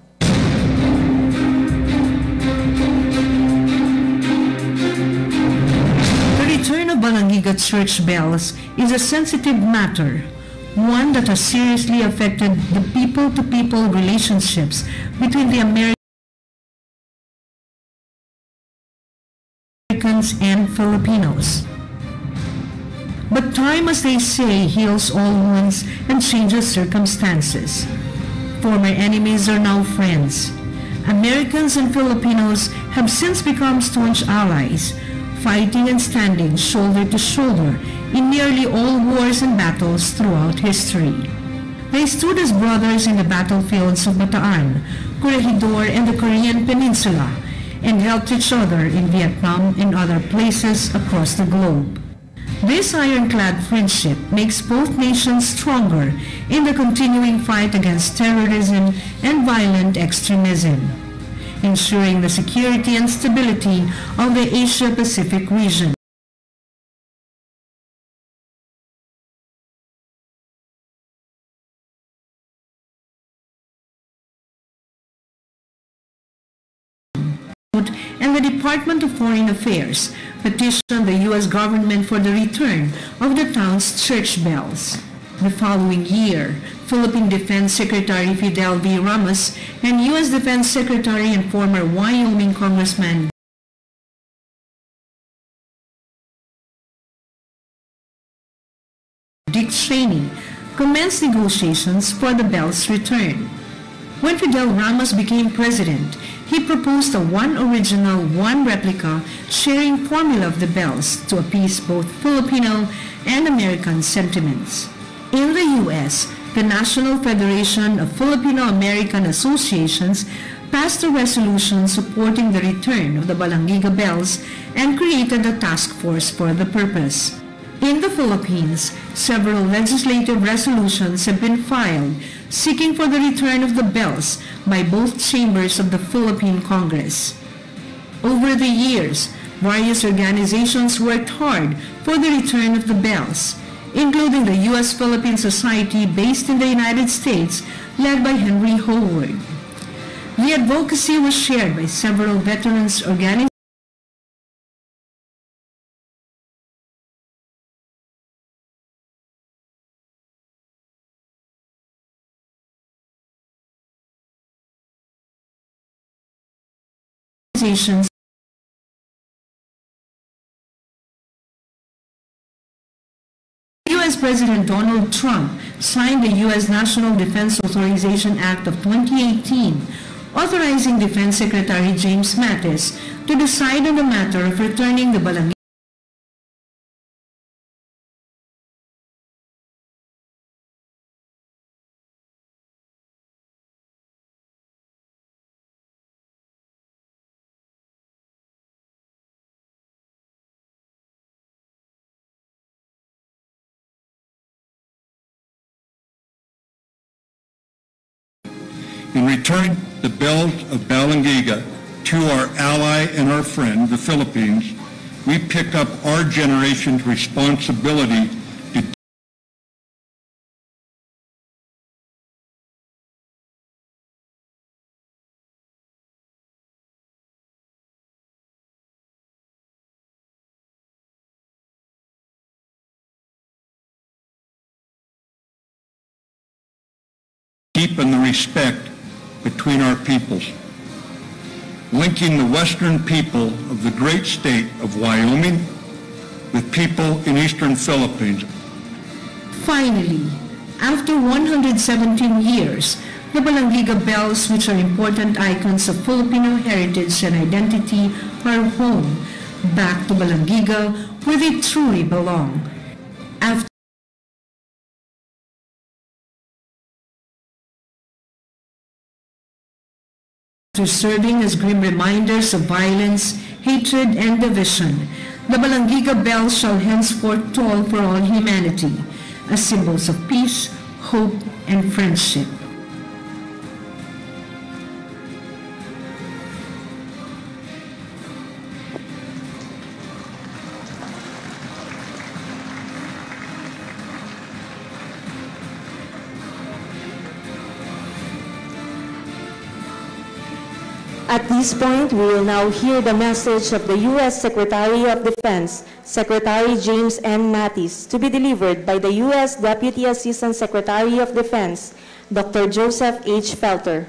The return of Balangiga church bells is a sensitive matter, one that has seriously affected the people-to-people relationships between the Americans and Filipinos. But time, as they say, heals all wounds and changes circumstances. Former enemies are now friends. Americans and Filipinos have since become staunch allies, fighting and standing shoulder to shoulder in nearly all wars and battles throughout history. They stood as brothers in the battlefields of Bataan, Corregidor, and the Korean Peninsula, and helped each other in Vietnam and other places across the globe. This ironclad friendship makes both nations stronger in the continuing fight against terrorism and violent extremism, ensuring the security and stability of the Asia-Pacific region. And the Department of Foreign Affairs petitioned the U.S. government for the return of the town's church bells. The following year, Philippine Defense Secretary Fidel V. Ramos and U.S. Defense Secretary and former Wyoming Congressman Dick Cheney commenced negotiations for the bells' return. When Fidel Ramos became president, he proposed a one original, one replica sharing formula of the bells to appease both Filipino and American sentiments. In the U.S., the National Federation of Filipino-American Associations passed a resolution supporting the return of the Balangiga Bells and created a task force for the purpose. In the Philippines, several legislative resolutions have been filed seeking for the return of the bells by both chambers of the Philippine Congress. Over the years, various organizations worked hard for the return of the bells, including the U.S.-Philippine Society based in the United States, led by Henry Howard. The advocacy was shared by several veterans organizations U.S. President Donald Trump signed the U.S. National Defense Authorization Act of 2018, authorizing Defense Secretary James Mattis to decide on the matter of returning the Balangiga In return, the bells of Balangiga to our ally and our friend, the Philippines, we pick up our generation's responsibility to deepen the respect between our peoples, linking the western people of the great state of Wyoming with people in eastern Philippines. Finally, after 117 years, the Balangiga Bells, which are important icons of Filipino heritage and identity, are home, back to Balangiga, where they truly belong. After serving as grim reminders of violence, hatred, and division, the Balangiga Bells shall henceforth toll for all humanity, as symbols of peace, hope, and friendship. At this point, we will now hear the message of the U.S. Secretary of Defense, Secretary James N. Mattis, to be delivered by the U.S. Deputy Assistant Secretary of Defense, Dr. Joseph H. Felter.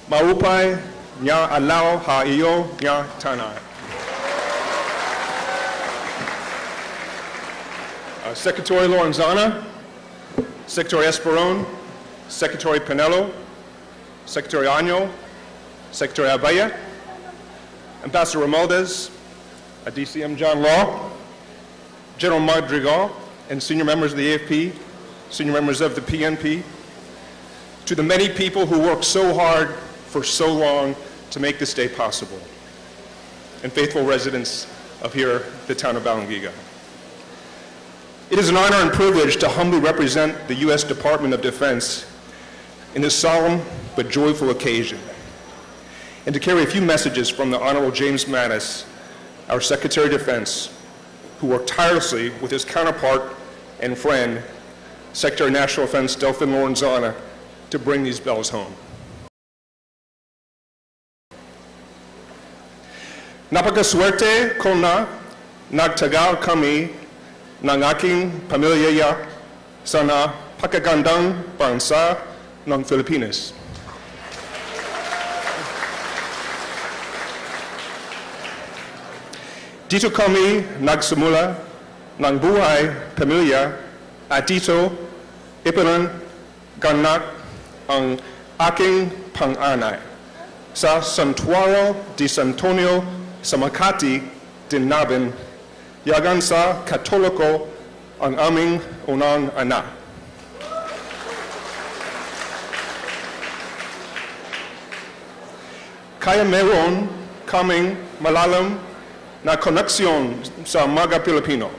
Maupay nya alao ha iyo nya tanai. Secretary Lorenzana, Secretary Esperon, Secretary Pinello, Secretary Año, Secretary Abaya, Ambassador Romualdez, DCM John Law, General Madrigal, and senior members of the AFP, senior members of the PNP, to the many people who worked so hard for so long to make this day possible, and faithful residents of here, the town of Balangiga. It is an honor and privilege to humbly represent the U.S. Department of Defense in this solemn but joyful occasion, and to carry a few messages from the Honorable James Mattis, our Secretary of Defense, who worked tirelessly with his counterpart and friend, Secretary of National Defense Delfin Lorenzana, to bring these bells home. Napakaswerte ko na nagtagal kami ng aking pamilya sana napakagandang bansa ng Pilipinas. Dito kami nagsimula ng buhay pamilya at dito ipinanganak ang aking panganay sa Santuario de San Antonio sa Makati, Dinabin, yagan sa Katoliko ang aming unang anak. Kaya meron kaming malalim na koneksyon sa mga Pilipino.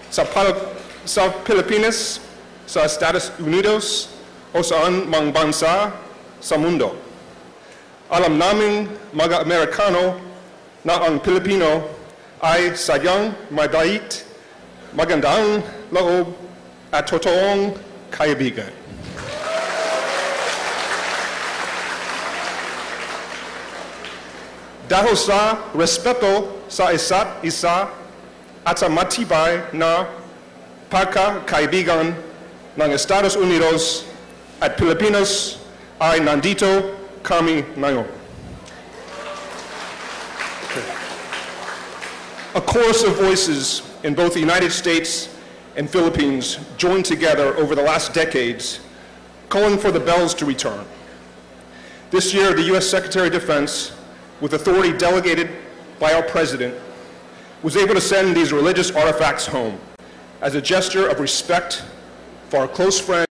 Sa Pilipinas, sa Estados Unidos, o saan mang bansa sa mundo. Alam naming mga Amerikano na ang Pilipino ay sadyang mabait, magandang loob, at totoong kaibigan. Dahil sa respeto sa isa't isa at sa matibay na pagkakaibigan ng Estados Unidos at Pilipinas ay nandito kami ngayon. A chorus of voices in both the United States and Philippines joined together over the last decades, calling for the bells to return. This year, the U.S. Secretary of Defense, with authority delegated by our President, was able to send these religious artifacts home as a gesture of respect for our close friend.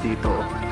dito.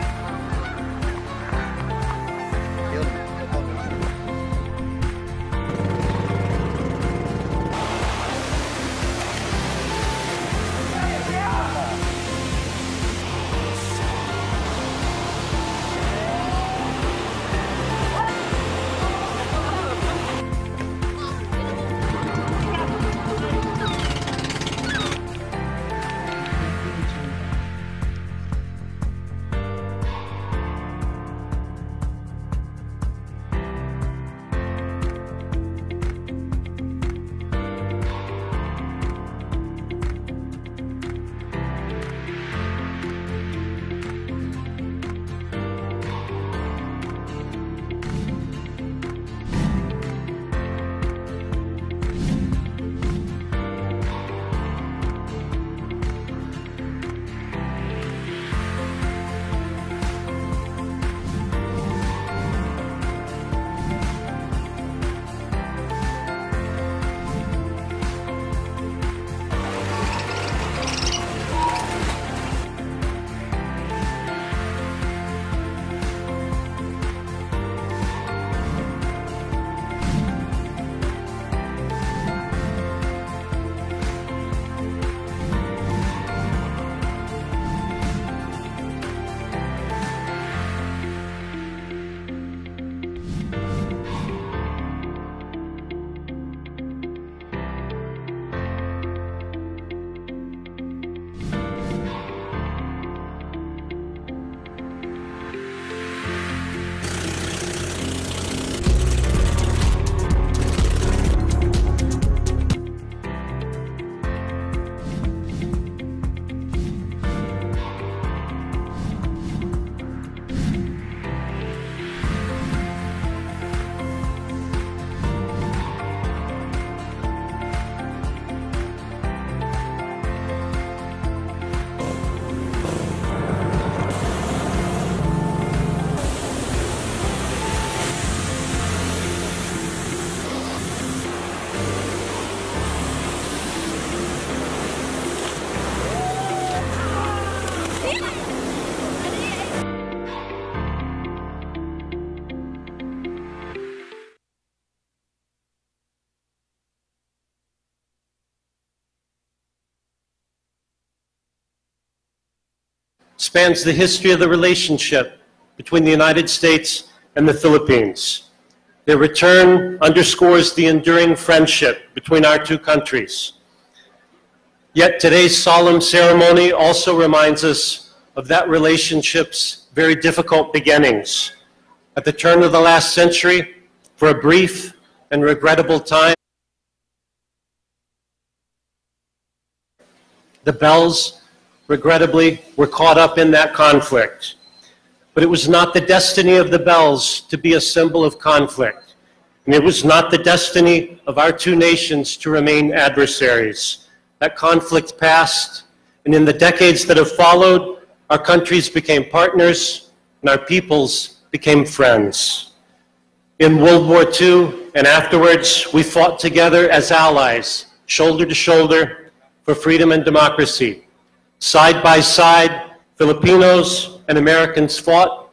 Spans the history of the relationship between the United States and the Philippines. Their return underscores the enduring friendship between our two countries. Yet today's solemn ceremony also reminds us of that relationship's very difficult beginnings. At the turn of the last century, for a brief and regrettable time, the Bells, regrettably, were caught up in that conflict. But it was not the destiny of the Bells to be a symbol of conflict. And it was not the destiny of our two nations to remain adversaries. That conflict passed, and in the decades that have followed, our countries became partners and our peoples became friends. In World War II and afterwards, we fought together as allies, shoulder to shoulder, for freedom and democracy. Side by side, Filipinos and Americans fought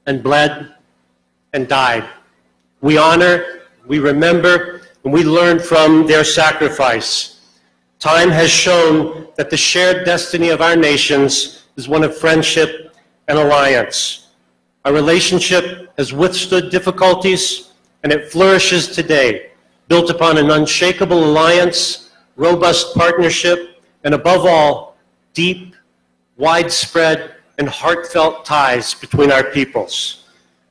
and bled and died. We honor, we remember, and we learn from their sacrifice. Time has shown that the shared destiny of our nations is one of friendship and alliance. Our relationship has withstood difficulties, and it flourishes today, built upon an unshakable alliance, robust partnership, and above all, deep, widespread, and heartfelt ties between our peoples.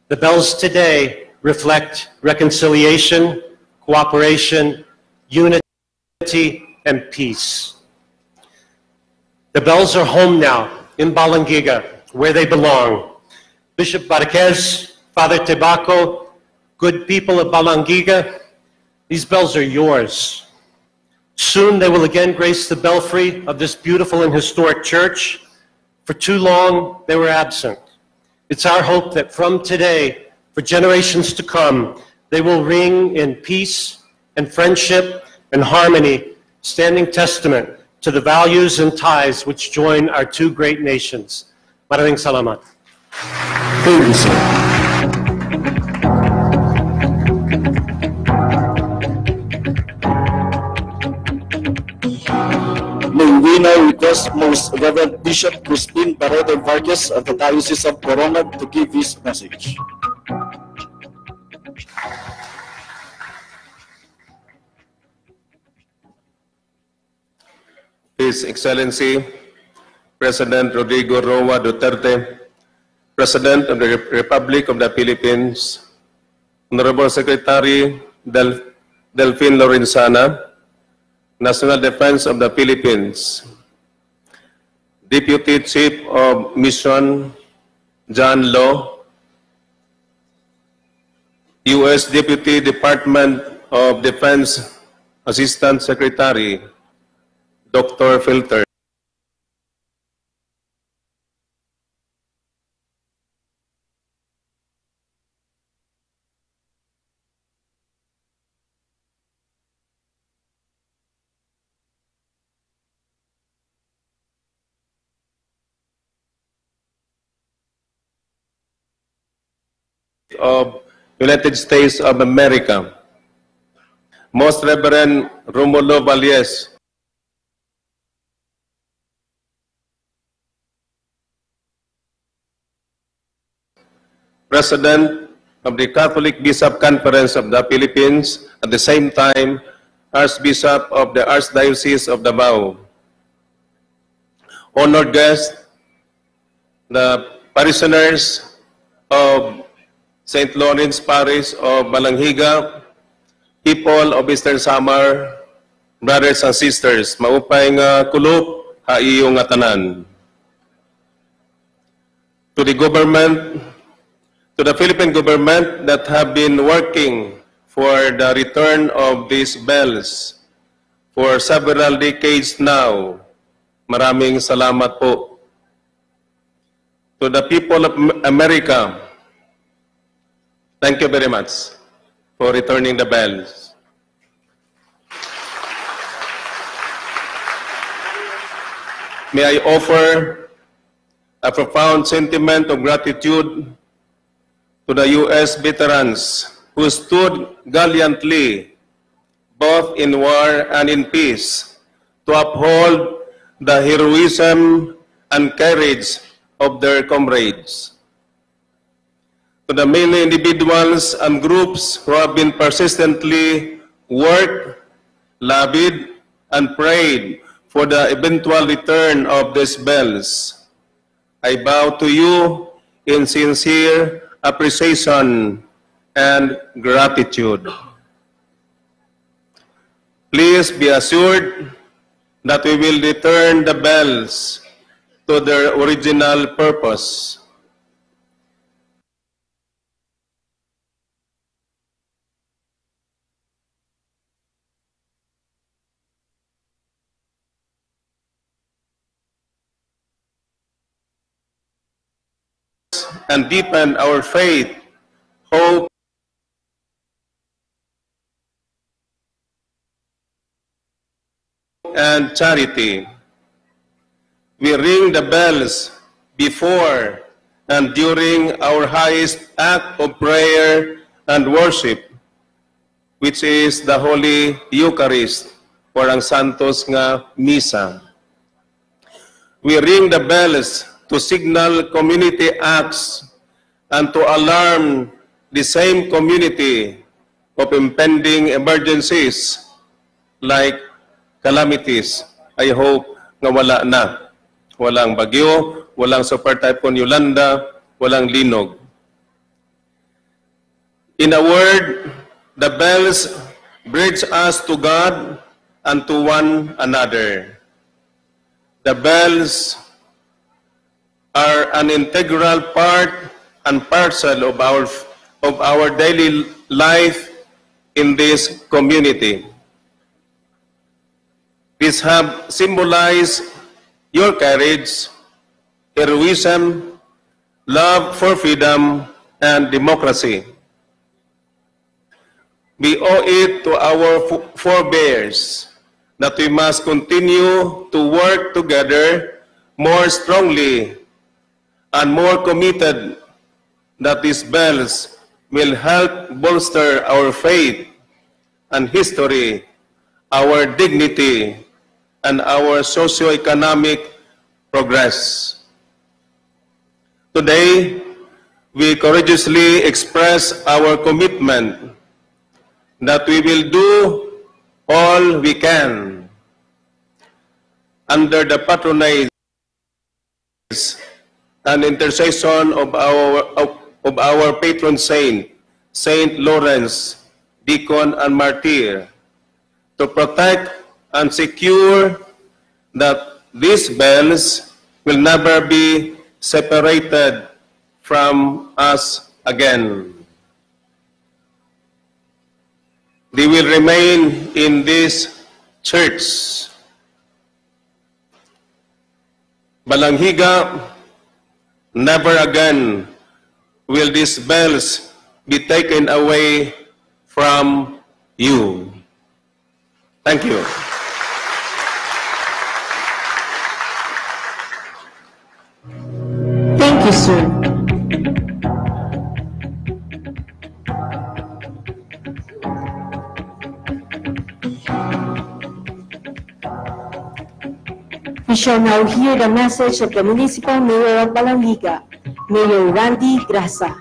The Bells today reflect reconciliation, cooperation, unity, and peace. The Bells are home now in Balangiga, where they belong. Bishop Barquez, Father Tebaco, good people of Balangiga, these bells are yours. Soon they will again grace the belfry of this beautiful and historic church. For too long, they were absent. It's our hope that from today, for generations to come, they will ring in peace and friendship and harmony, standing testament to the values and ties which join our two great nations. Maraming salamat. Thank you, sir. May we now request Most Reverend Bishop Crispin Barreto Vargas of the Diocese of Corongan to give his message. His Excellency President Rodrigo Roa Duterte, President of the Republic of the Philippines, Honorable Secretary Delfin Lorenzana, National Defense of the Philippines, Deputy Chief of Mission John Law, U.S. Deputy Department of Defense Assistant Secretary Dr. Filter, of United States of America, Most Reverend Romulo Valles, President of the Catholic Bishop Conference of the Philippines, at the same time, Archbishop of the Archdiocese of Davao. Honored guests, the parishioners of St. Lawrence Parish of Balangiga, people of Eastern Samar, brothers and sisters, maupay nga kulop, haiyo nga tanan. To the government, to the Philippine government that have been working for the return of these bells for several decades now, maraming salamat po. To the people of America, thank you very much for returning the bells. May I offer a profound sentiment of gratitude to the U.S. veterans who stood gallantly both in war and in peace to uphold the heroism and courage of their comrades. To the many individuals and groups who have been persistently worked, lobbied, and prayed for the eventual return of these bells, I bow to you in sincere appreciation and gratitude. Please be assured that we will return the bells to their original purpose. And deepen our faith, hope, and charity. We ring the bells before and during our highest act of prayer and worship, which is the Holy Eucharist, or ang Santos nga Misa. We ring the bells to signal community acts and to alarm the same community of impending emergencies like calamities. I hope nga wala na. Walang bagyo, walang super typhoon Yolanda, walang linog. In a word, the bells bridge us to God and to one another. The bells are an integral part and parcel of our daily life in this community. These have symbolized your courage, heroism, love for freedom, and democracy. We owe it to our forebears that we must continue to work together more strongly and more committed that these bells will help bolster our faith and history, our dignity, and our socio-economic progress. Today, we courageously express our commitment that we will do all we can under the patronage and intercession of our patron saint, Saint Lawrence, Deacon and Martyr, to protect and secure that these bells will never be separated from us again. They will remain in this church. Balangiga, never again will these bells be taken away from you. Thank you. Thank you, sir. We shall now hear the message of the Municipal Mayor of Balangiga, Mayor Randy Grasa.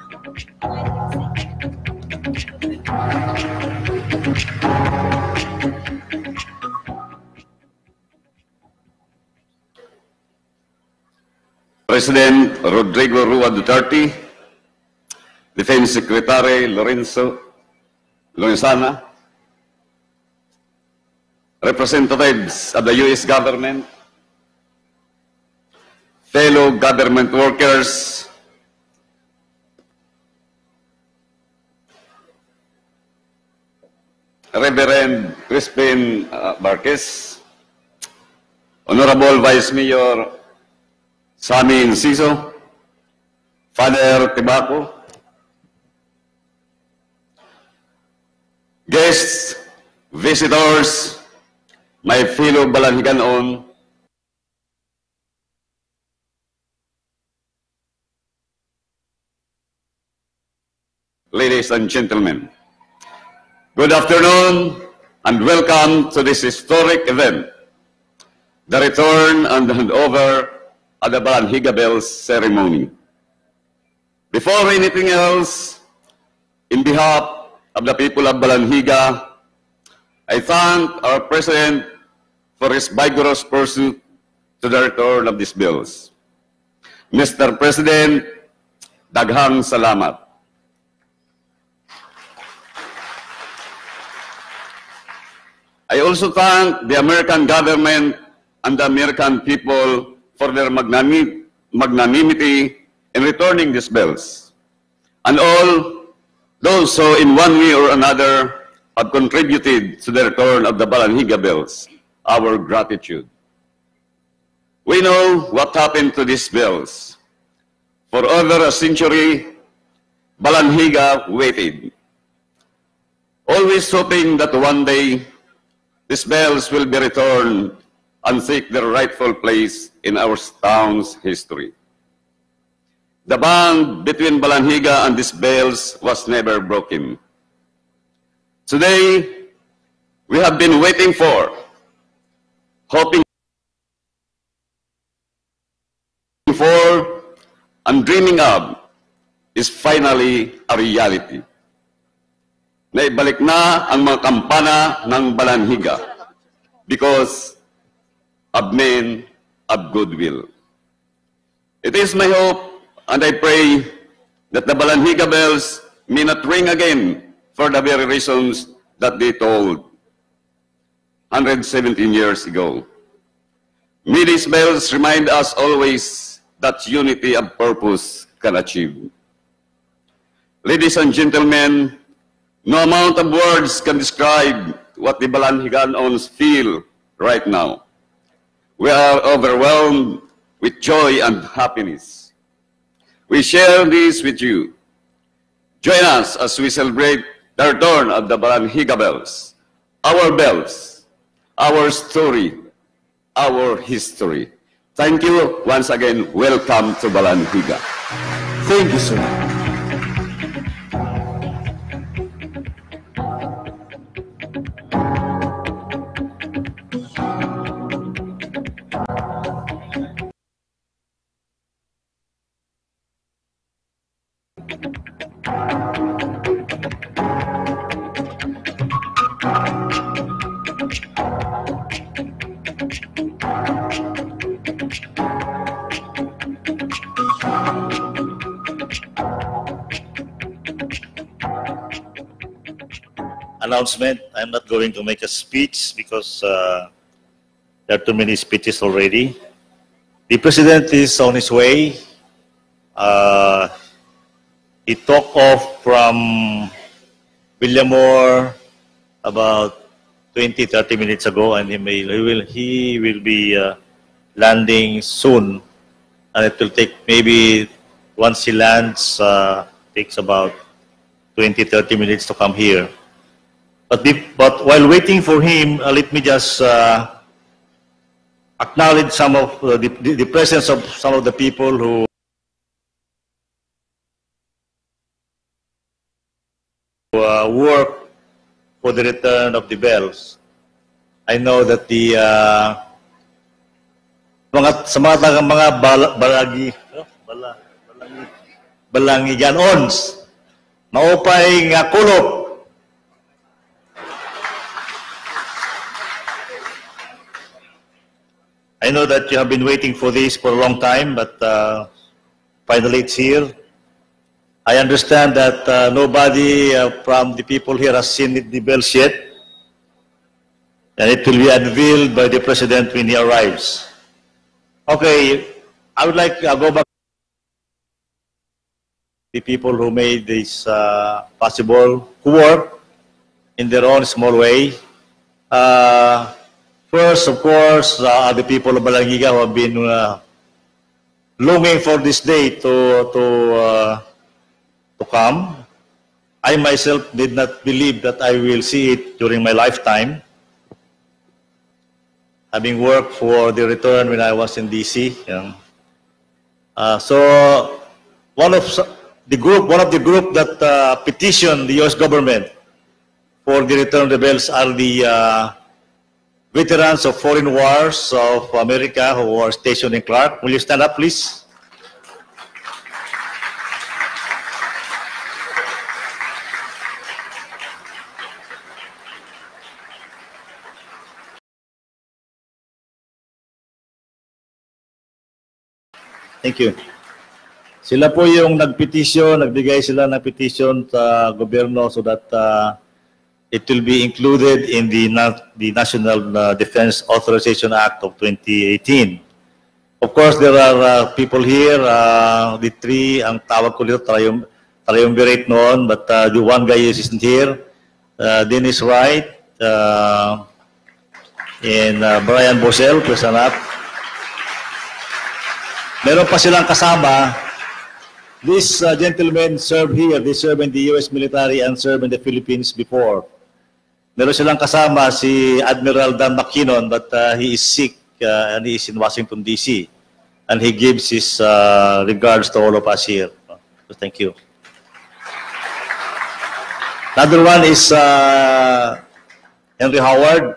President Rodrigo Rua Duterte, Defense Secretary Lorenzo Lorenzana, representatives of the U.S. government, fellow government workers, Reverend Crispin Marquez, Honorable Vice Mayor Sammy Inciso, Father Tibaco, guests, visitors, my fellow Balangiganon, ladies and gentlemen, good afternoon and welcome to this historic event, the return and handover at the Balangiga Bells ceremony. Before anything else, in behalf of the people of Balangiga, I thank our President for his vigorous pursuit to the return of these bells. Mr. President, daghang salamat. I also thank the American government and the American people for their magnanimity in returning these bells, and all those who in one way or another have contributed to the return of the Balangiga bells, our gratitude. We know what happened to these bells. For over a century, Balangiga waited, always hoping that one day these bells will be returned and take their rightful place in our town's history. The bond between Balangiga and these bells was never broken. Today, we have been waiting for, hoping for, and dreaming of, is finally a reality. Naibalik na ang mga kampana ng Balangiga because of men of goodwill. It is my hope and I pray that the Balangiga bells may not ring again for the very reasons that they told 117 years ago. May these bells remind us always that unity of purpose can achieve. Ladies and gentlemen, no amount of words can describe what the Balangiganos feel right now. We are overwhelmed with joy and happiness. We share this with you. Join us as we celebrate the return of the Balangiga bells, our story, our history. Thank you once again. Welcome to Balangiga. Thank you, sir. Announcement. I'm not going to make a speech because there are too many speeches already. The President is on his way. He took off from Villamor about 20-30 minutes ago, and he will be landing soon. And it will take maybe, once he lands, takes about 20-30 minutes to come here. But while waiting for him, let me just acknowledge some of the presence of some of the people who work for the return of the bells. I know that the mga Balangigaons, maupay nga kulop. I know that you have been waiting for this for a long time, but finally it's here. I understand that nobody from the people here has seen the bells yet, and it will be unveiled by the President when he arrives. Okay, I would like to go back to the people who made this possible, who work in their own small way. First, of course, are the people of Balangiga who have been longing for this day to come. I myself did not believe that I will see it during my lifetime, having worked for the return when I was in DC. So one of the group that petitioned the U.S. government for the return of the bells are the veterans of foreign wars of America who are stationed in Clark. Will you stand up, please? Thank you. Sila po yung nagpetisyon, nagbigay sila ng petition sa gobyerno so that it will be included in the National Defense Authorization Act of 2018. Of course, there are people here, the three, ang tawag ko dito, triumvirate noon, but the one guy isn't here. Dennis Wright and Brian Bosel, please stand up. Meron pa silang kasama. These gentlemen served here. They served in the U.S. military and served in the Philippines before. Meron silang kasama si Admiral Dan McKinnon, but he is sick and he is in Washington, D.C. And he gives his regards to all of us here. So thank you. Another one is Henry Howard.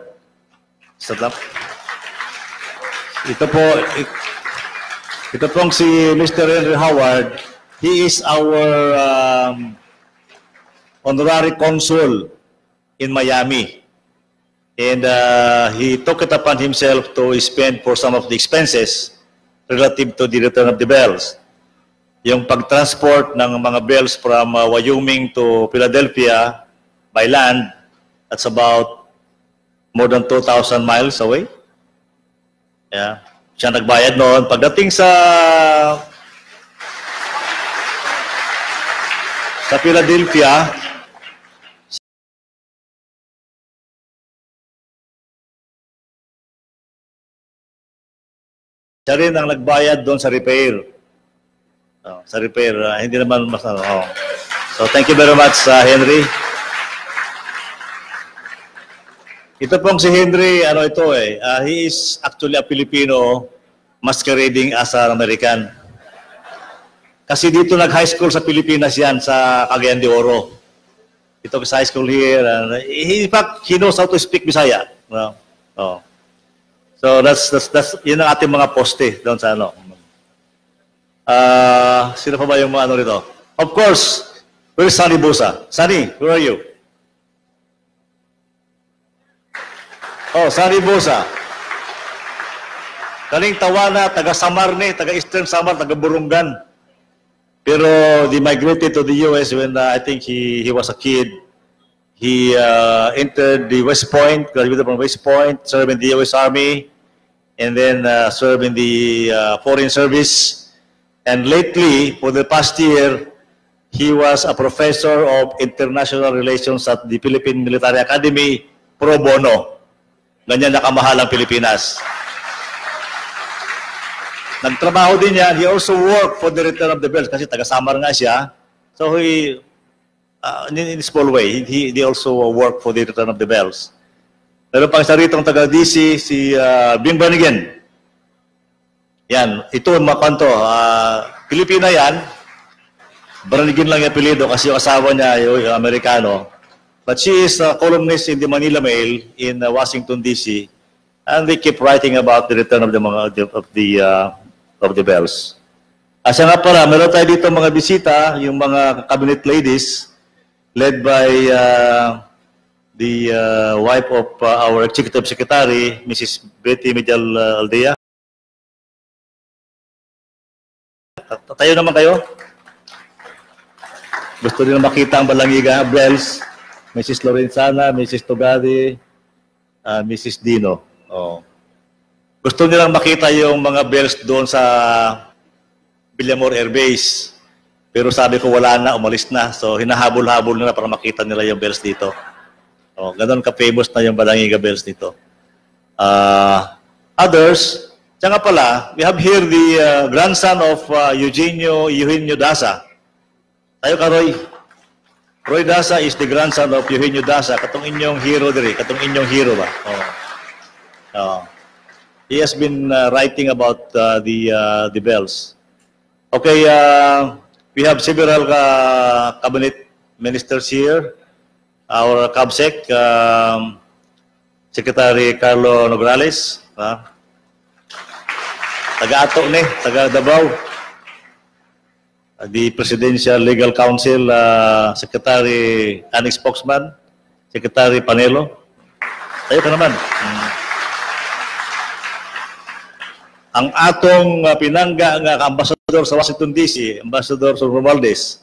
Ito pong si Mr. Henry Howard. He is our honorary consul in Miami. And he took it upon himself to spend for some of the expenses relative to the return of the bells. Yung pag-transport ng mga bells from Wyoming to Philadelphia by land, that's about more than 2,000 miles away. Yeah. Siya nagbayad noon. Pagdating sa Philadelphia, siya rin ang nagbayad doon sa repair. Hindi naman mas So thank you very much, Henry. Ito pong si Henry, he is actually a Filipino masquerading as an American. Kasi dito nag-high school sa Pilipinas yan, sa Cagayan de Oro. He took his high school here. And in fact, he knows how to speak Bisaya. No? Oh. So that's yun ang ating mga poste doon sa ano. Sino pa ba yung mga ano rito? Of course, where's Sunny Busa? Sunny, where are you? Oh, Sunny Busa. Kaling Tawana, taga Samarne, taga Eastern Samar, taga Burungan. Pero they migrated to the US when I think he was a kid. He entered the West Point, graduated from West Point, served in the US Army, and then served in the Foreign Service. And lately, for the past year, he was a professor of international relations at the Philippine Military Academy, pro bono. Ganyan nakamahal ang Pilipinas. Nagtrabaho din yan. He also worked for the Return of the Bells kasi taga-Samar nga siya. So he, in a small way, he also worked for the Return of the Bells. Meron pang isa ritong taga-DC, si Bing Banigen. Yan, ito ang mga kanto. Pilipina yan. Banigen lang yung apelido kasi yung asawa niya yung Amerikano. But she is a columnist in the Manila Mail in Washington, D.C. And they keep writing about the return of the bells. Asa nga pala, meron tayo dito mga bisita, yung mga cabinet ladies, led by the wife of our executive secretary, Mrs. Betty Medial Aldea. Tayo naman kayo. Gusto nila makita ang Balangiga Bells, Mrs. Lorenzana, Mrs. Togadi, Mrs. Dino. Oh. Gusto nilang makita yung mga bells doon sa Villamor Air Base. Pero sabi ko wala na, umalis na. So hinahabol-habol nila para makita nila yung bells dito. Oh, ganun ka-famous na yung Balangiga Bells dito. Others, siya nga pala, we have here the grandson of Eugenio Dasa. Tayo ka, Roy. Roy Dasa is the grandson of Eugenio Dasa. Katong inyong hero diri. Katong inyong hero ba? Oh. Oh. He has been writing about the bells. Okay, we have several cabinet ministers here. Our CABSEC, Secretary Carlo Nograles, taga-Ato ni, taga-Davao. The Presidential Legal Council, Secretary Annex Spokesman, Secretary Panelo. Tayo ka naman. Ang atong pinangga nga ambassador sa Washington DC, Ambassador Romualdez.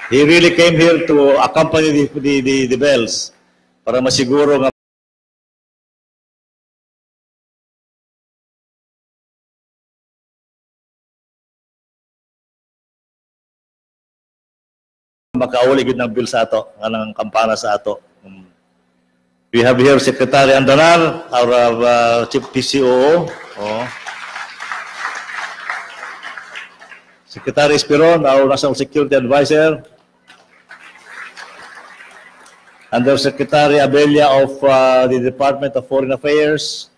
He really came here to accompany the bells para masiguro nga makauli gud ng bill sa ato, ng kampana sa ato. We have here Secretary Andanar, our Chief PCOO. Oh. Secretary Espiron, our National Security Advisor. Undersecretary Abelia of the Department of Foreign Affairs.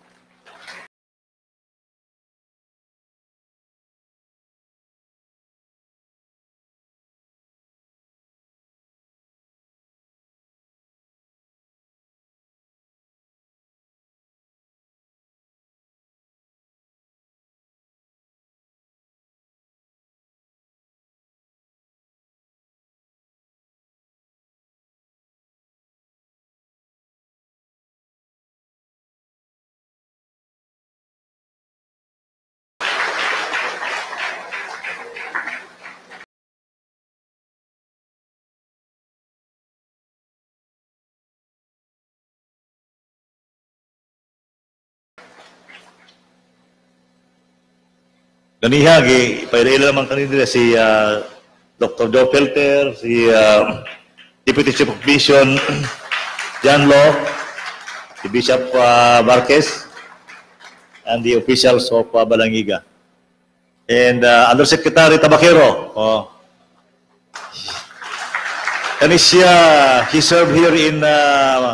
Ganiha, pairila naman kanina si Dr. Joe Pelter, si Deputy Chief of Mission, John Law, si Bishop Marquez, and the officials of Balangiga. And Undersecretary Tabakero. He served here in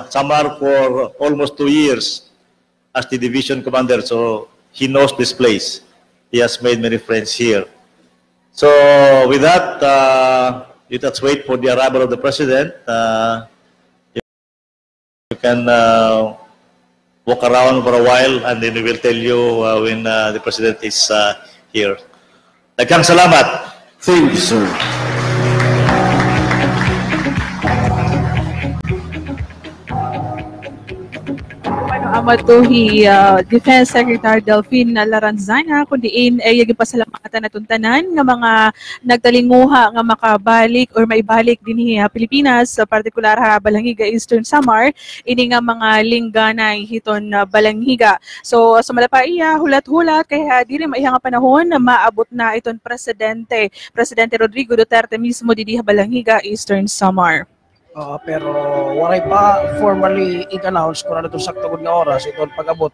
Samar for almost 2 years as the division commander, so he knows this place. He has made many friends here. So with that, let's wait for the arrival of the President. You can walk around for a while and then we will tell you when the President is here. Daghang salamat. Thank you, sir. Amatuhi Defense Secretary Delphine Laranzana kundiin ay pasalamatan na tuntanan nga mga nagtalinguha nga makabalik or maibalik dinhi Pilipinas, partikular ha Balangiga Eastern Samar ini nga mga lingganay hiton Balangiga. So sumalapa iya hulat-hulat kaya dili maiha nga panahon na maabot na iton Presidente Rodrigo Duterte mismo dinhi Balangiga Eastern Samar. Pero waray pa formally i-announce kung ano itong saktong nga oras itong pag-abot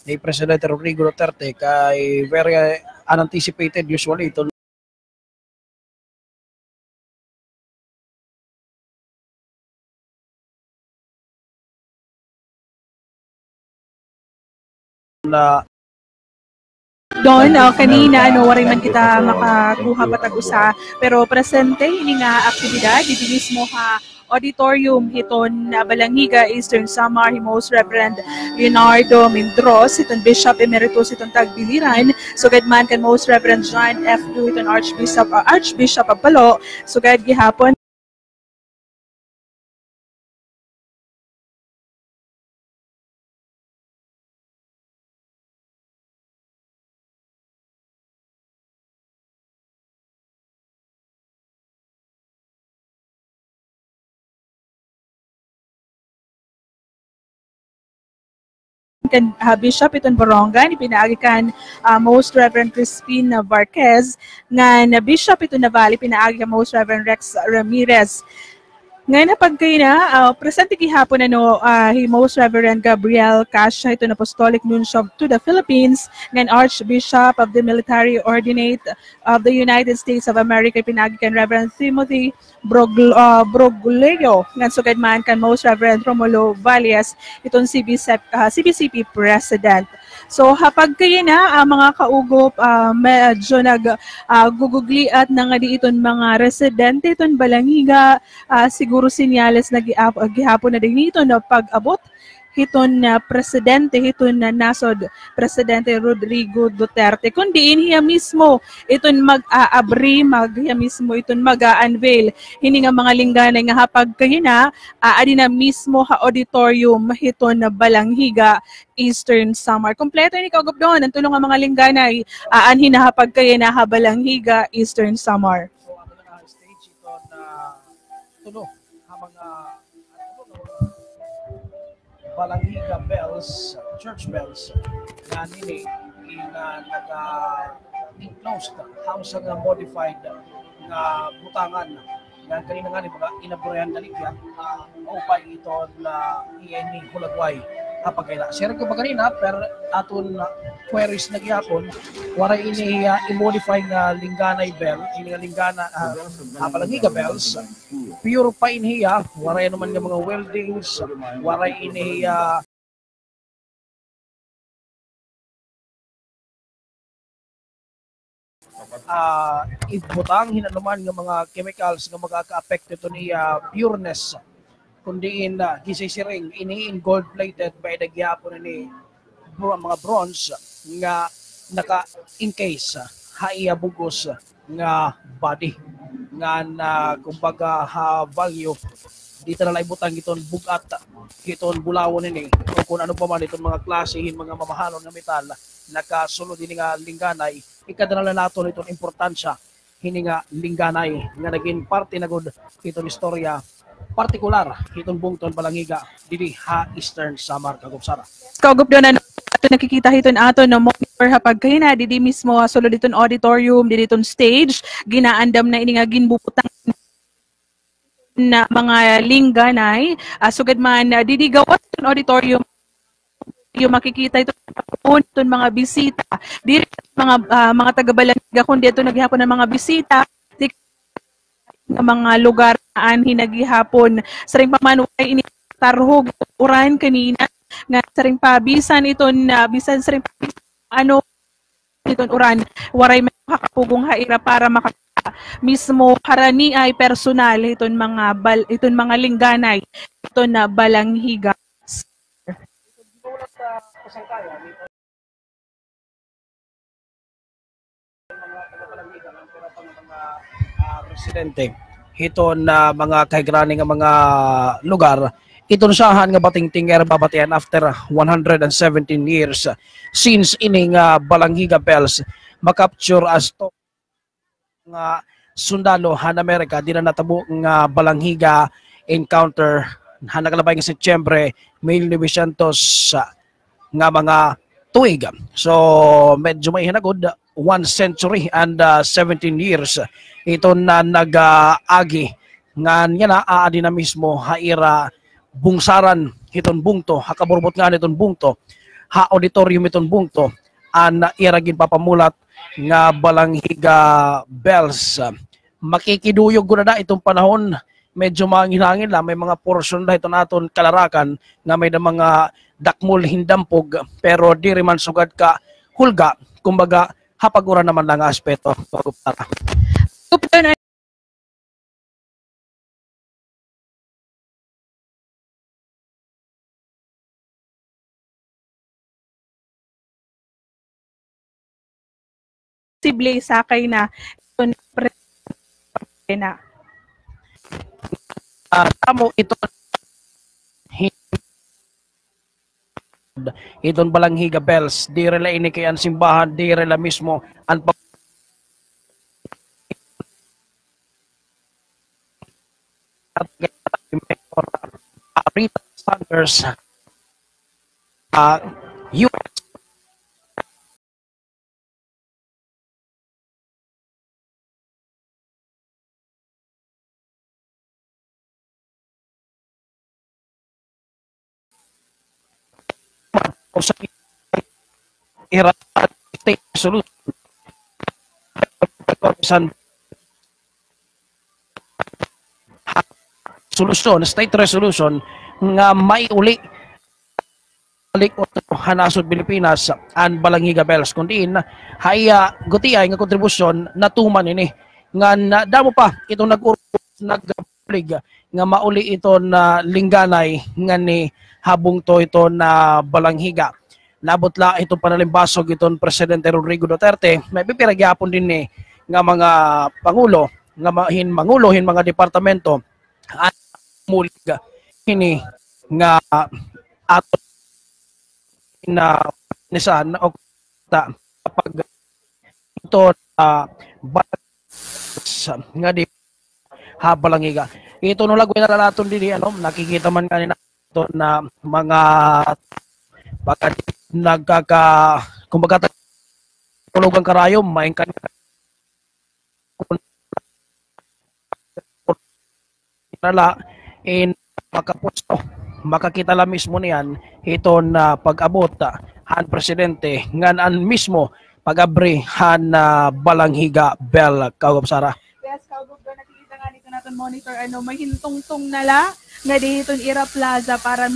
ni Presidente Rodrigo Duterte kay very unanticipated usually ito na Don, kanina waray man kita makakuha patag-usa pero presente ini nga aktibidad dito mismo ha auditorium hiton Balangiga Eastern Samar Most Reverend Leonardo Mindros hiton Bishop Emeritus hiton Tagbiliran sugad man kan Most Reverend John F. Du hiton Archbishop of Palo sugad gihapon kan Bishop iton Borongan ipinaagi kan Most Reverend Crispin Varquez nga Bishop iton Navali pinaagi kan Most Reverend Rex Ramirez. Ngayon na pagkaya presente gihapon Most Reverend Gabriel Casha ito na Apostolic Nuncio to the Philippines ngayon Archbishop of the Military Ordinate of the United States of America pinagi kan Reverend Timothy Broglio ngayon sugad man kan Most Reverend Romulo Valles itong CBCP President. So hapag kaya na mga kaugop medyo gugugliat na nga di iton mga residente iton Balangiga siguro sinyales na gihapon na din ito na pag-abot hiton na presidente hiton na nasod Presidente Rodrigo Duterte kundi hiya mismo iton mag-aabri hiya mismo iton mag-unveil hini nga mga lingganay nga hapag kayo na adi na mismo ha auditorium hiton na Balangiga Eastern Samar. Kompleto ni kaugup doon ang tulong nga mga lingganay anhin na hapag kayo na ha Balangiga Eastern Samar. Balangiga Bells, church bells, na nini naka-enclosed house nga modified nga butangan nga kanina nga ni mga inaburehan daligya upay ito na ieni hulagway kapag kaila. Share ko pa kanina per aton queries na gyapon wala ini i-modify nga lingganay bell ini nga linggana Balangiga Bells pure pa inhiya wala naman nga mga weldings wala ini ibutang hinanuman nga mga chemicals nga magaka-affect ito ni pureness kundi gisisiring ini in gold plated by the gyapon ni mga bronze nga naka encase haiya bugos nga body nga na kumbaga value dito na ibutang iton bugat iton bulawon ini o kung ano pa man iton mga klasehin mga mamahalon nga metal nakasulod ini nga lingganay ikadala nato iton importansya hini nga lingganay nga naging parte na gud iton istorya partikular itong bungton Balangiga dili ha Eastern Samar kagubsara. Kaugup doon ato nakikita hiton ato na monitor hapag kayo na didi mismo sulod iton auditorium didi iton stage ginaandam na ini nga ginbuputang na mga lingganay sugad man didi gawas iton auditorium yung makikita ito mga bisita dili mga taga Balangiga kundi ito naghihapon ng mga bisita ng mga lugar na hinagihapon sa ring pamanuay ini tarhog uran kanina nga sa ring pa bisan iton na bisan sa ring ano iton uran waray may makakapugong haira para maka mismo harani ay personal iton mga lingganay iton na balanghiga. Presidente ito na mga kahigranay nga mga lugar iton sahan nga batingtinger babatian after 117 years since ining Balangiga Bells makapture as to nga sundalo han Amerika di na natabo nga Balanghiga encounter han nakalabay nga Setyembre 1900 nga mga tuig. So medyo may hinagod 1 century and 17 years ito na nag-agi nga niya na aadi na mismo haira bungsaran hiton bungto hakaburbot nga niton bungto ha auditorium iton bungto an iragin papamulat nga Balanghiga Bells. Makikiduyog ko na itong panahon medyo manginhangin lang may mga portion na ito naton kalarakan nga may na mga dakmol hindampog pero di rin man sugad ka hulga kumbaga hapagura naman lang aspeto. Posible sakay na ito na tamo ito iton Balanghiga Bells di rela ini kay ang simbahan di rela mismo ang Rita Sanders US state state resolution nga may uli balik hanasod Pilipinas ang Balanghiga Bells kundiin haya gutiay nga kontribusyon natuman ini nga damo pa ito nagpulig nga mauli ito na lingganay nga ni habong to ito na Balanghiga. Nabot la itong panalimbasog itong Presidente Rodrigo Duterte may pipiragyapon din ni nga mga pangulo nga mangulo mga departamento at mulig ini nga ato na nisan o kapag ito nga di Balanghiga ito nung lagwin na natin din nakikita man kanina ito na mga baka kumbaga tulugang karayom maing kanila in makapusto makakita la mismo niyan ito na pag-abot han presidente ngan mismo pag-abri han Balanghiga Bell Kaugapsara. Yes, nakikita nga nito natin monitor may hintungtong nala nga dito Ira Plaza para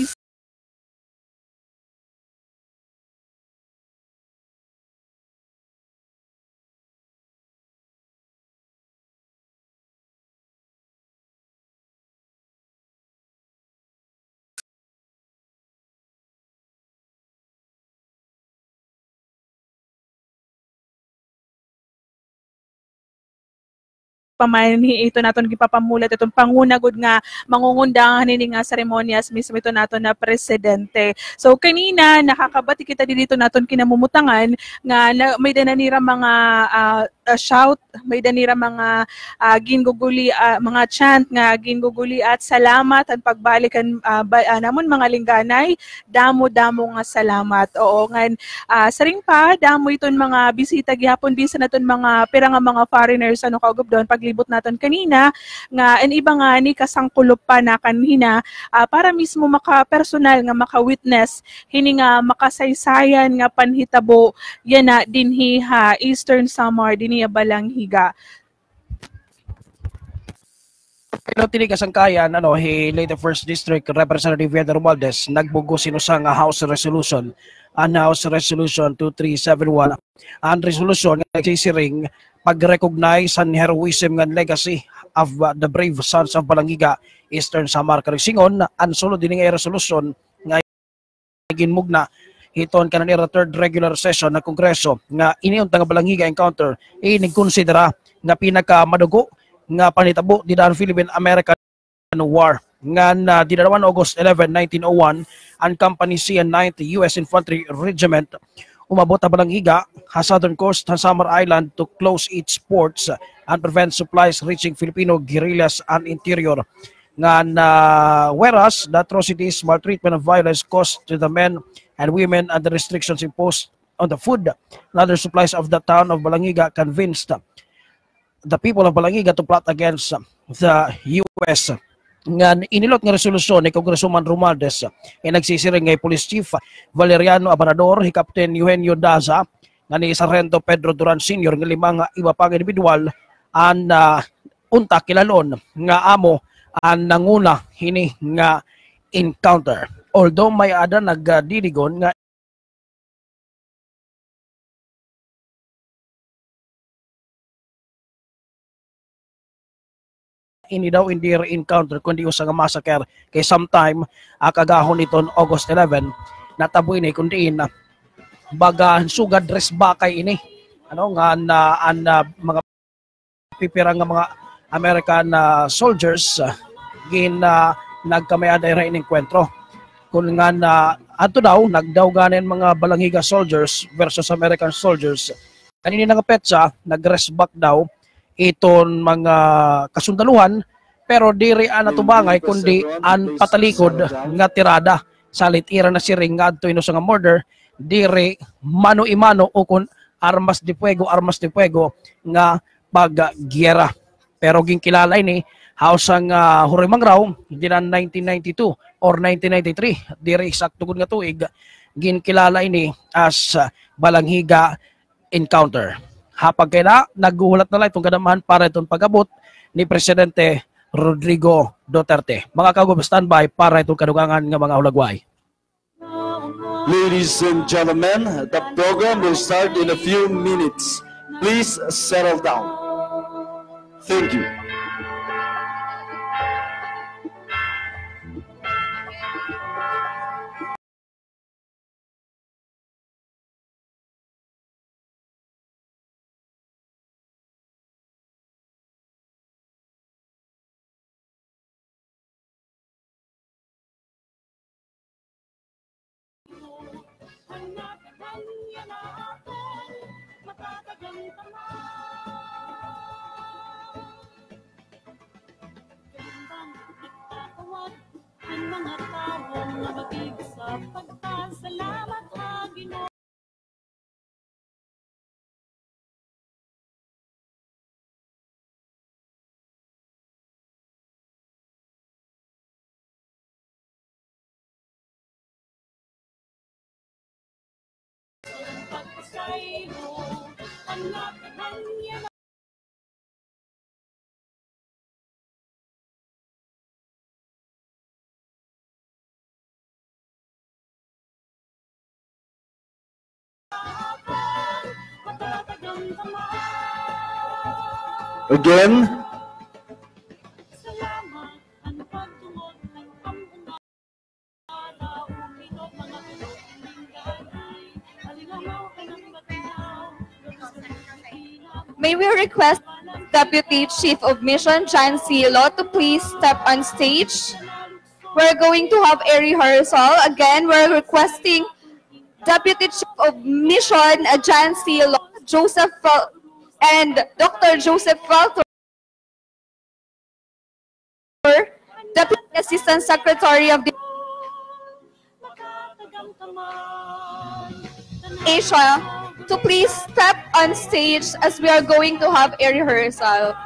pamanhi ito naton gipapamulat itong pangunagod nga mangungundangan nini nga seremonyas mismo ito naton na presidente. So kanina nakakabati kita dito naton kinamumutangan nga may dananira mga shout, may danira mga ginguguli mga chant nga ginguguli at salamat at pagbalikan namon mga lingganay damo-damo nga salamat. Oo ngan saring pa damo iton mga bisita gihapon bisan naton mga pira nga mga foreigners kaugab doon paglibot naton kanina nga iba nga ni kasangkulop pa na kanina para mismo maka-personal nga maka-witness hini nga makasaysayan nga panhitabo yan na dinhi Eastern Samar dinhi Balanghiga. Pero tini kasangkayan, he later first district Representative Pedro Romualdez nagbugo sinusang House Resolution, House Resolution 2371, ang resolution nga nagsisiring pag-recognize ang heroism and legacy of the brave sons of Balangiga, Eastern Samar Karisingon, ang sulod din nga resolution nga ginmugna hiton kanang third regular session ng Kongreso nga iniun nga Balangiga encounter konsidera nga pinaka madugo nga panitabo di daan Philippine-American War nga na dinadawan August 11, 1901 ang Company C and 9th U.S. Infantry Regiment umabot sa Balangiga, southern coast ng Samar Island to close its ports and prevent supplies reaching Filipino guerrillas and interior. Nga na whereas the atrocities, maltreatment, and violence caused to the men and women and the restrictions imposed on the food and other supplies of the town of Balangiga convinced the people of Balangiga to plot against the U.S. Nga inilot nga resolusyon ni Congresswoman Romualdez nagsisiring ngay Police Chief Valeriano Abanador, hi Captain Eugenio Daza, nga ni Sargento Pedro Duran Sr. nga limang iba pang individual ang unta kilalon nga amo ang nanguna hini nga encounter. Although may ada nagdirigon nga ini daw hindi encounter kundi usa nga massacre kay sometime kagahon niton August 11 natabo ini kundi baga sugad dress bakay ini nga mga pipirang nga mga American soldiers nagkamayada ra ining kwentro kun nga na ato daw nagdawganen mga Balangiga soldiers versus American soldiers kanini nga petsa nag-rest back daw iton mga kasundaluhan pero diri natubangay kundi an patalikod nga tirada sa litira na siring nga adto sa nga murder diri mano-imano o kun armas de fuego nga paggyera pero ginkilala ini hausang hurimang raw dinan 1992 or 1993 diri eksakto gud nga tuig ginkilala ini as Balangiga encounter. Hapag kaya nagguhulat na lang itong kadamahan para itong pag-abot ni Presidente Rodrigo Duterte. Mga kagob, standby para itong kadugangan ng mga hulagway. Ladies and gentlemen, the program will start in a few minutes. Please settle down. Thank you. Again, may we request Deputy Chief of Mission John Silo to please step on stage. We're going to have a rehearsal. Again, we're requesting Deputy Chief of Mission John Silo, and Dr. Joseph Falter, Deputy Assistant Secretary of the Asia, to please step on stage as we are going to have a rehearsal.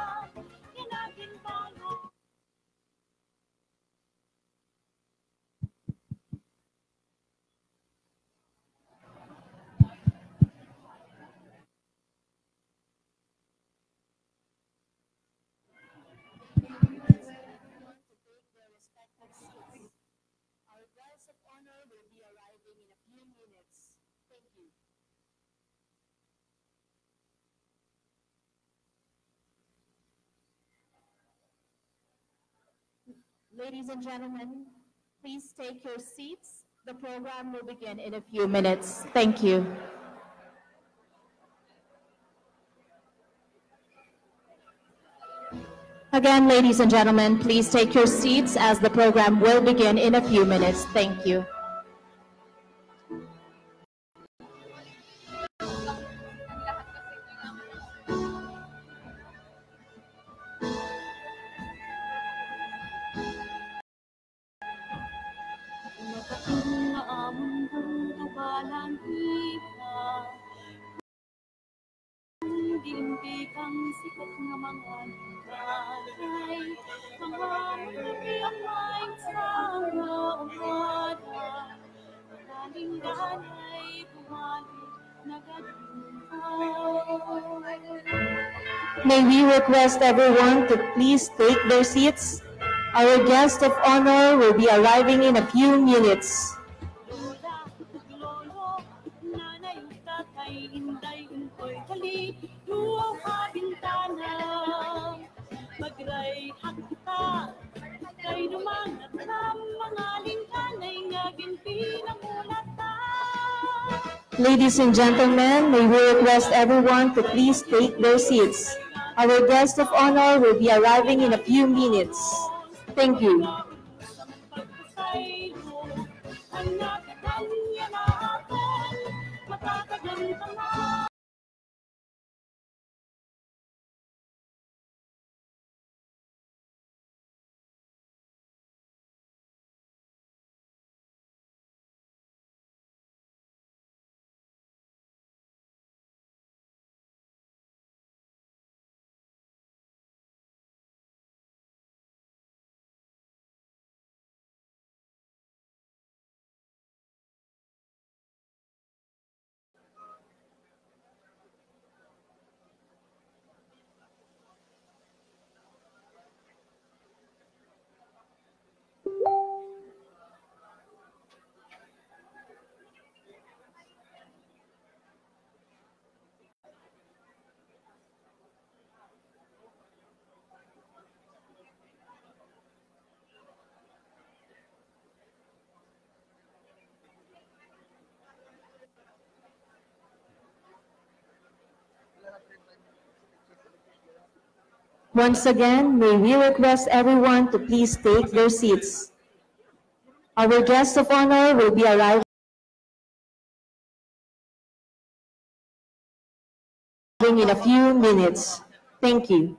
Ladies and gentlemen, please take your seats. The program will begin in a few minutes. Thank you. Again, ladies and gentlemen, please take your seats as the program will begin in a few minutes. Thank you. Diimbikang sikat nga mga bagay, mga amay sa mga umada, galing ganay bumalik May we request everyone to please take their seats. Our guest of honor will be arriving in a few minutes. Tatay, inday, untoy, kali, duwaw ka bintana. Magray hakta, kay dumangat na mga lingkanay nga ginpi ng ulata. Ladies and gentlemen, may we request everyone to please take their seats. Our guest of honor will be arriving in a few minutes. Thank you. Once again, may we request everyone to please take their seats. Our guest of honor will be arriving in a few minutes. Thank you.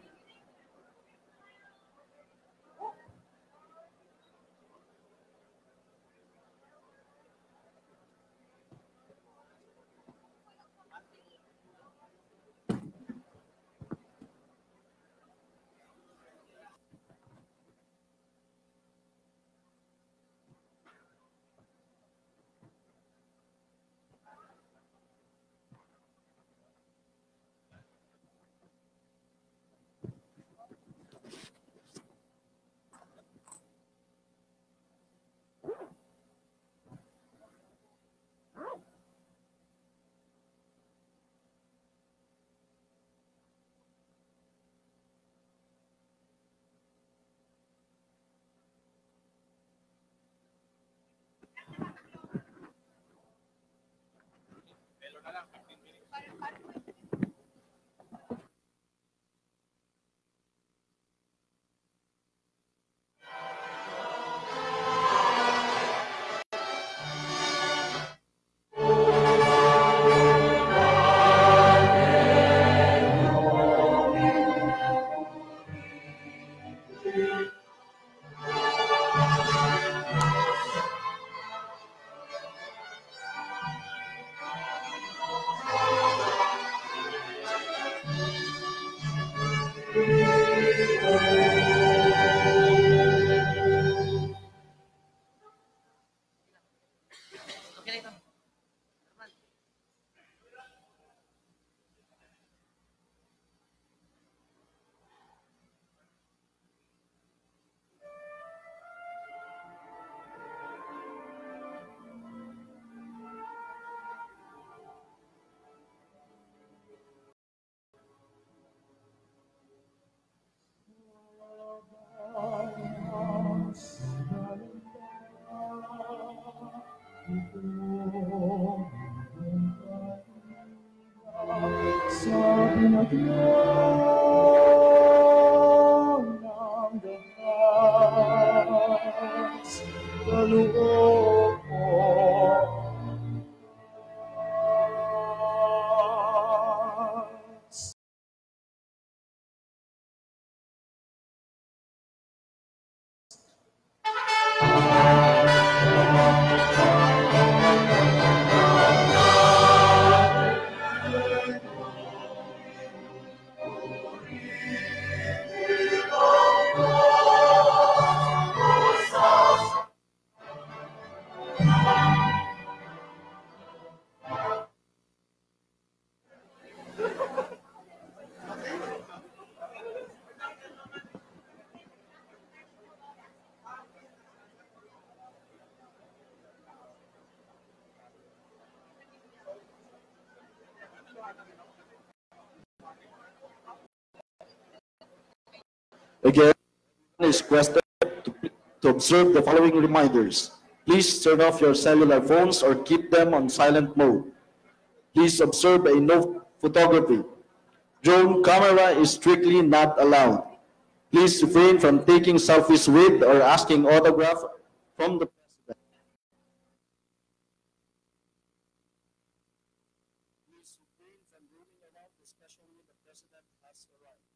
na throne of the hearts, kaloob mo. Again, is requested to observe the following reminders. Please turn off your cellular phones or keep them on silent mode. Please observe a no photography. Drone camera is strictly not allowed. Please refrain from taking selfies with or asking autograph from the president. Please refrain from moving around, especially when the president has arrived.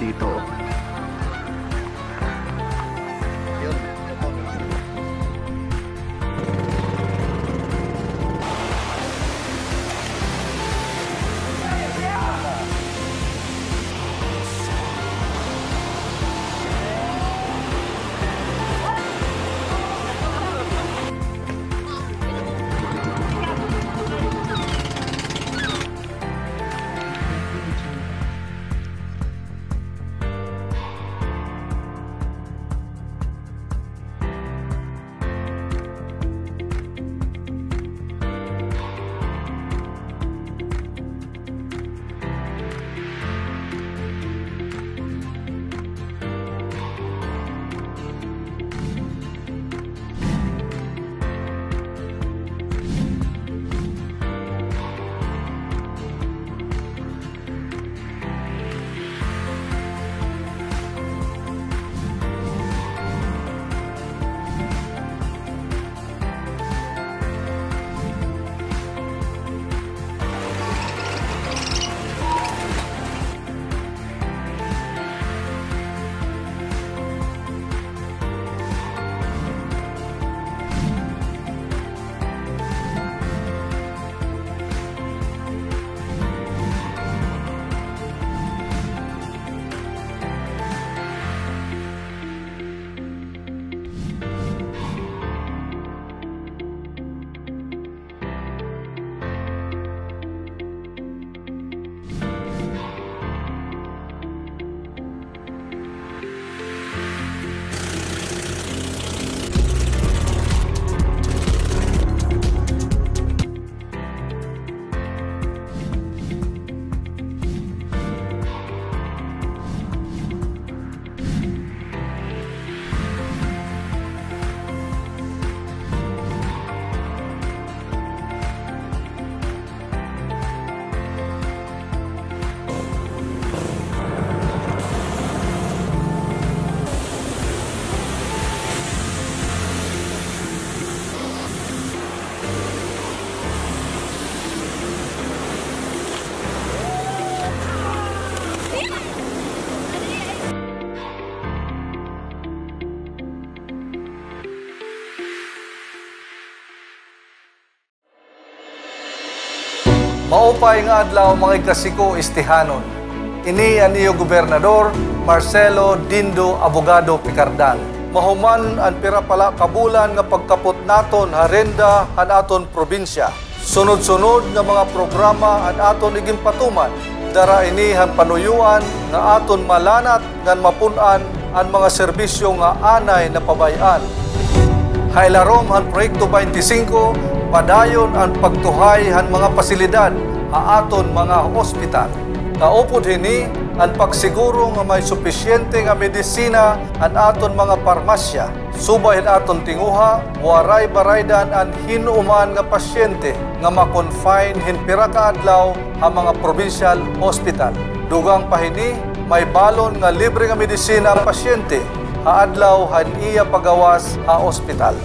dito. Maupay nga adlaw mga kasiko istihanon. Ini aniyo Gobernador Marcelo Dindo Abogado Picardan. Mahuman ang pira pala kabulan nga pagkapot naton harenda han aton probinsya. Sunod-sunod nga mga programa an aton iging patuman. Dara ini han panuyuan nga aton malanat ngan mapunan ang mga serbisyo nga anay na pabayan. Hailarom han Proyekto 25 padayon ang pagtuhay han mga pasilidad ha aton mga ospital. Kaupod hini ang pagsiguro nga may supisyente nga medisina ang aton mga parmasya. Subay aton tinguha, waray baraydan ang hinuman nga pasyente nga makonfine hinpira ka adlaw ang mga provincial hospital. Dugang pahini, may balon nga libre nga medisina ang pasyente ha adlaw han iya pagawas ha ospital.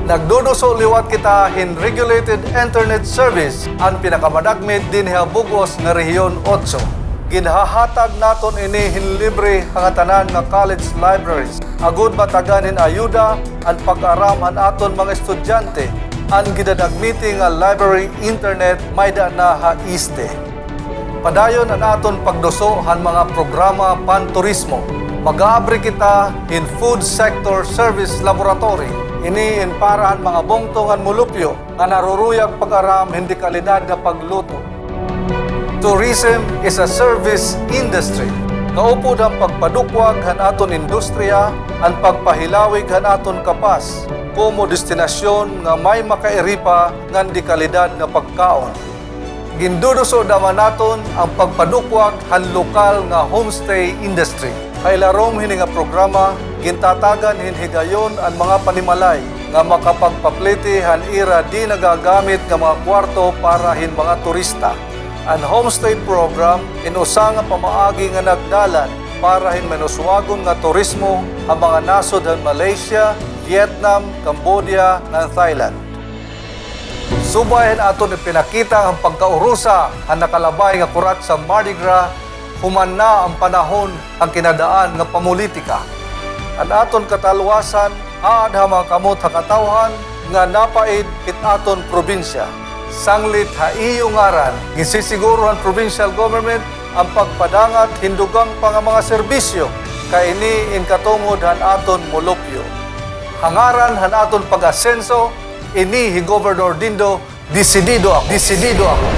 Nagduduso liwat kita in regulated internet service ang pinakamadagmit din Bugos nga Rehiyon 8. Ginhahatag naton ini hinlibre ang tanan nga college libraries. Agud mataganin ayuda ang pag-aram an aton mga estudyante. Ang gidadagmiti nga library internet may da na ha iste. Padayon ang aton pagduso han mga programa panturismo. Mag-aabri kita in food sector service laboratory. Ini in parahan mga bongtongan mulupyo nga naruruyag pag-aram hindi kalidad na pagluto. Tourism is a service industry. Kaupod ang pagpadukwag han aton industriya, ang pagpahilawig han aton kapas, como destinasyon nga may makairipa ngan di kalidad na pagkaon. Ginduduso daman naton ang pagpadukwag han lokal nga homestay industry. Kailarom hini nga programa, gintatagan hinhigayon ang mga panimalay nga makapagpapliti han ira di nagagamit nga mga kwarto para hin mga turista. Ang homestay program inusa nga pamaagi nga nagdalan para hin manuswagon nga turismo ang mga nasod han Malaysia, Vietnam, Cambodia, ng Thailand. Subayan aton ipinakita ang pagkaurusa ang nakalabay nga kurat sa Mardi Gras human na ang panahon ang kinadaan nga pamulitika. Ang aton katalwasan, aadha mga kamot hakatawhan nga napaid it aton probinsya. Sanglit ha iyo ngaran, gisisiguro ang provincial government ang pagpadangat hindugang pa nga mga serbisyo kay ini in katungod han aton molupyo. Hangaran han aton pag-asenso, ini hi Governor Dindo, desidido ako. Desidido ako.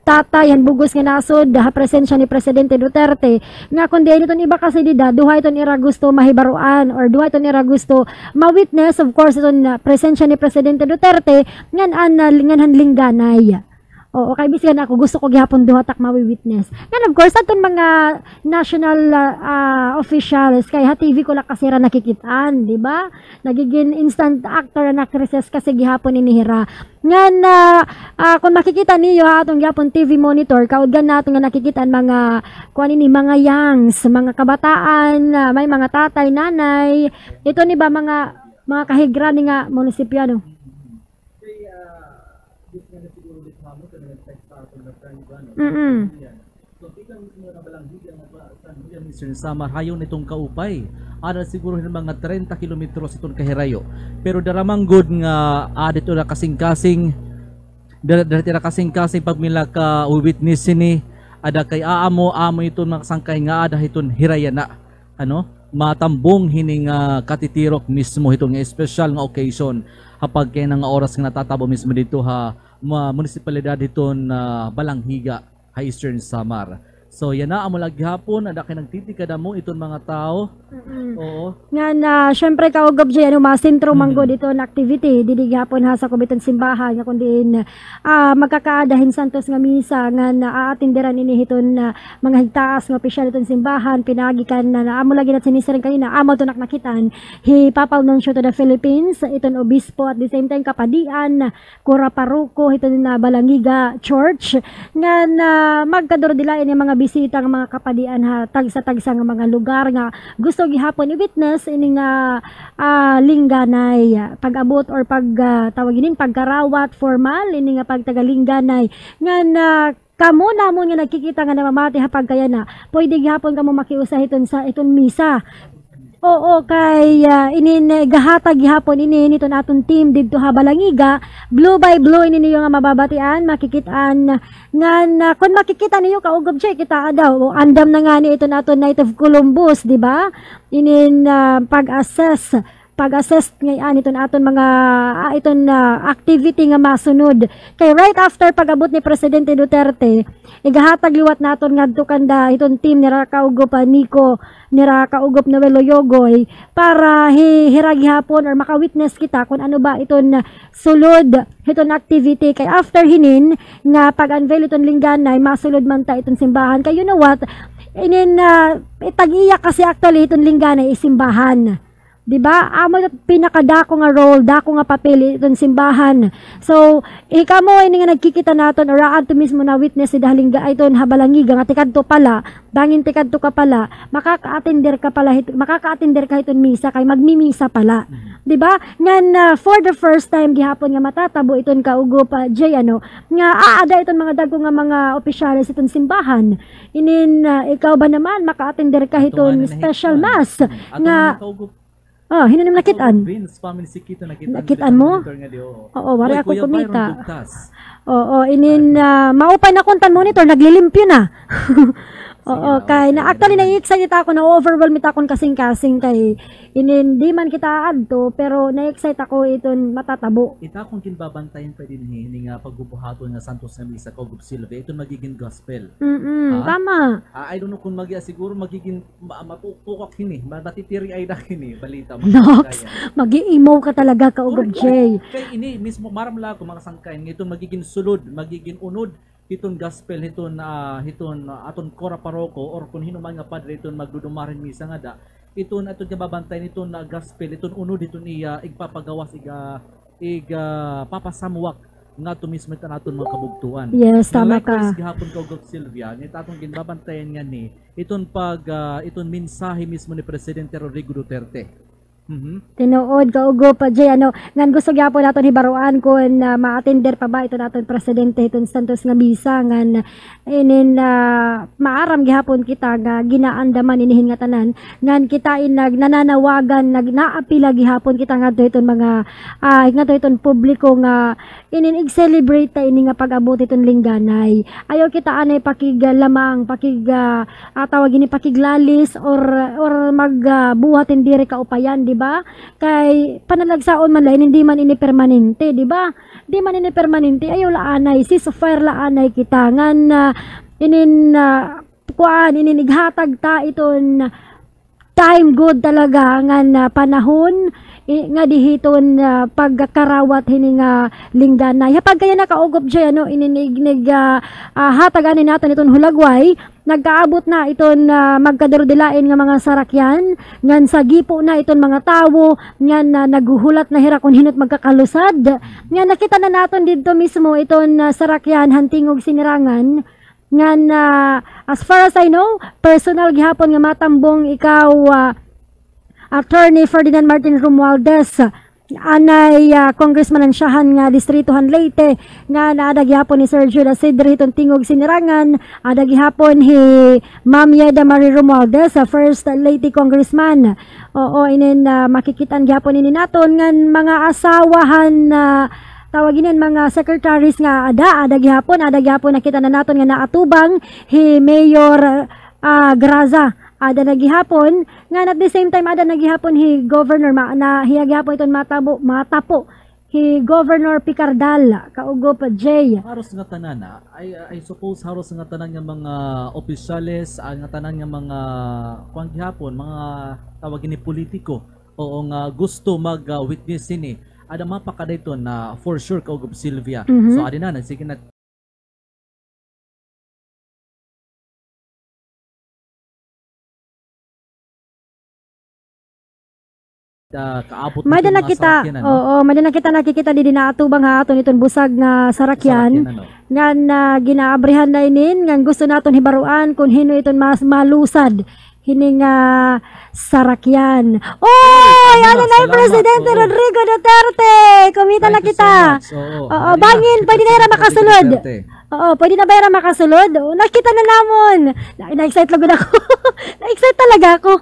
tatay han bugos nga nasod ha presensya ni Presidente Duterte nga kundi niton iba kasi dida duha iton ira gusto mahibaruan or duha iton ira gusto ma-witness of course iton presensya ni Presidente Duterte ngan han lingganay. Oo, kay bisgan ako gusto ko gihapon duha tak mawi-witness. Ngan of course aton mga national officials kay ha TV ko la kasi ra nakikitaan, di ba? Nagiging instant actor and actresses kasi gihapon inihira. Ngan kung makikita niyo ha atong gihapon TV monitor kaudgan nato nga nakikitaan mga kuan ini mga youngs, mga kabataan, may mga tatay, nanay. Ito ni ba mga kahigra ni nga munisipyo no? Mr. Samar hayon itong kaupay ada siguro ng mga 30 kilometros itong kahirayo pero daramang good nga adito na kasing-kasing daratira kasing-kasing pag mila ka witness ni ada kay amo itong makasangkay nga ada itong hirayana ano matambong hining katitirok mismo itong special nga occasion kapag kaya nga oras nga natatabo mismo dito ha munisipalidad iton Balanghiga, Eastern Samar. So yan na amo laghapon ada kay nagtitikada mo iton mga tao. Oo. Nga syempre kaugab diyan sentro manggo dito na activity dili gyapon ha sa kubiton simbahan nga kundi magkakaadahin santos nga misa nga aatinderan ini hiton mga higtaas nga opisyal iton simbahan pinagikan na amo lagi nat sinisiring kanina amo to nakitan hi Papal Nuncio to the Philippines iton obispo at the same time kapadian kura paruko iton na Balangiga Church nga magkadoro dila ini mga bisita nga mga kapadian ha tagsa-tagsa nga mga lugar nga gusto gihapon i-witness ini nga lingganay pag-abot or tawaginin pagkarawat formal ini nga pagtagalingganay nga kamo namon nga nakikita nga namamati hapag kaya na pwede gihapon kamo makiusah iton misa. Oo kay gahatag gihapon ini niton aton team didto ha Balangiga blue by blue ini niyo nga mababatian makikitaan nga kun makikita niyo kaugab siya kita daw andam na nga ni ito naton Night of Columbus di ba inin pag-assess ngayon iton aton mga activity nga masunod kay right after pag-abot ni Presidente Duterte igahatag liwat naton ngadto kanda iton team ni Kaugop Nico ni Kaugop Noelo Yogoy para hiragi hapon or maka-witness kita kung ano ba iton sulod iton activity kay after hinin nga pag-unveil iton lingganay masulod man ta iton simbahan kay you know what inin tag-iya kasi actually iton lingganay is simbahan. Di ba? Amo pinakadako nga role, dako nga papel itong simbahan. So, ikaw mo ini nga nagkikita naton or aad to mismo na witness si Dahalingga iton habalangiga nga tikadto pala, bangin tikadto ka pala, makaka-attender ka iton misa kay magmimisa pala. Di ba? Ngan for the first time gihapon nga matatabo iton kaugo pa Jay ano, nga aada iton mga dago nga mga opisyalis iton simbahan. Inin ikaw ba naman maka-attender ka iton special mass nga hinanim nakitaan. Nakitaan mo? Oo, wari ako kumita. Oo, inin maupay na kontan monitor, naglilimpyo na. Oo, kay na actually na-excite ako, na-overwhelm akong kasing-kasing kay hindi man kita adto pero na-excite ako iton matatabo. Ita kung kinbabantayan pa din nga pagbubuhaton nga Santos na Misa Kogub Silve, ito magiging gospel. Tama. I don't know kung siguro magiging matukok hini, matitiri ay na hini, balita mo. Nox, mag-i-emo ka talaga Kaugub Jay. Kay ini mismo maramla ko mga sangkain, ito magiging sulod, magiging unod hiton gospel hiton aton kora paroko or kung hinuman nga padre hiton magdudumarin misa nga da iton aton nga babantay niton na gospel iton unod hiton igpapagawas papasamuwak nga to mismo iton aton mga kabugtuan. Yes, tama ka. Gihapon ko Gog Silvia ni tatong ginbabantayan nga ni iton iton mensahe mismo ni Presidente Rodrigo Duterte. Tinuod kaugo pa Jay ano ngan gusto gyapon naton hibaruan kun ma-attender pa ba ito naton presidente iton Santos nga misa ngan inin maaram gihapon kita nga ginaandaman inihin nga tanan ngan kita nananawagan nagnaapila gihapon kita nga iton mga iton publiko nga inin i-celebrate ta ini nga pag-abot iton lingganay. Ayo kita anay pakiglamang tawag ini pakiglalis or magbuhatin dire ka upayan di ba? Kay panalagsaon man lain hindi man ini permanente, di ba? Di man ini permanente ayo laanay ceasefire laanay kita ngan ininighatag ta iton time good talaga ngan panahon nga dihiton pagkarawat hini nga lingganay. Hapag kaya nakaugop dyan ano hatagan natin iton hulagway nagkaabot na iton magkaderdilain nga mga sarakyan ngan sa gipo na iton mga tawo ngan naguhulat na hira kun hinot magkakalusad nga nakita na naton didto mismo iton sarakyan hantingog sinirangan ngan as far as I know personal gihapon nga matambong ikaw Attorney Ferdinand Martin Romualdez anay congressman ang siyahan nga distritohan Leyte nga naadag gihapon ni Sergio Lacidre itong tingog sinirangan adag gihapon hi Ma'am Yeda Marie Romualdez first Leyte congressman. Oo inin makikitan gihapon ini naton ngan mga asawahan tawaginin mga secretaries nga ada gihapon nakita na naton nga naatubang hi Mayor Graza ada nagihapon nga at the same time ada nagihapon hi governor hiyagihapon iton matapo hi Governor Picardal kaugo pa Jay. Haros nga tanan I suppose haros nga tanan nga mga opisyales nga tanan nga mga kuan gihapon mga tawagin ni politiko o nga gusto mag-witness ini ada mapakadayton na for sure kaugo Silvia. So adina na sige na may na nakita may na nakikita di dinaatubang ha aton iton busag nga sarakyan ngan ginaabrihan na inin ngan gusto naton hibaruan kung hino iton mas malusad hining sarakyan. Yan na Presidente Rodrigo Duterte. Kumita na kita. Bangin pwede na ira makasulod. Pwede na ba ira makasulod? Nakita na namon. Na-excite lagod ako. Na-excite talaga ako.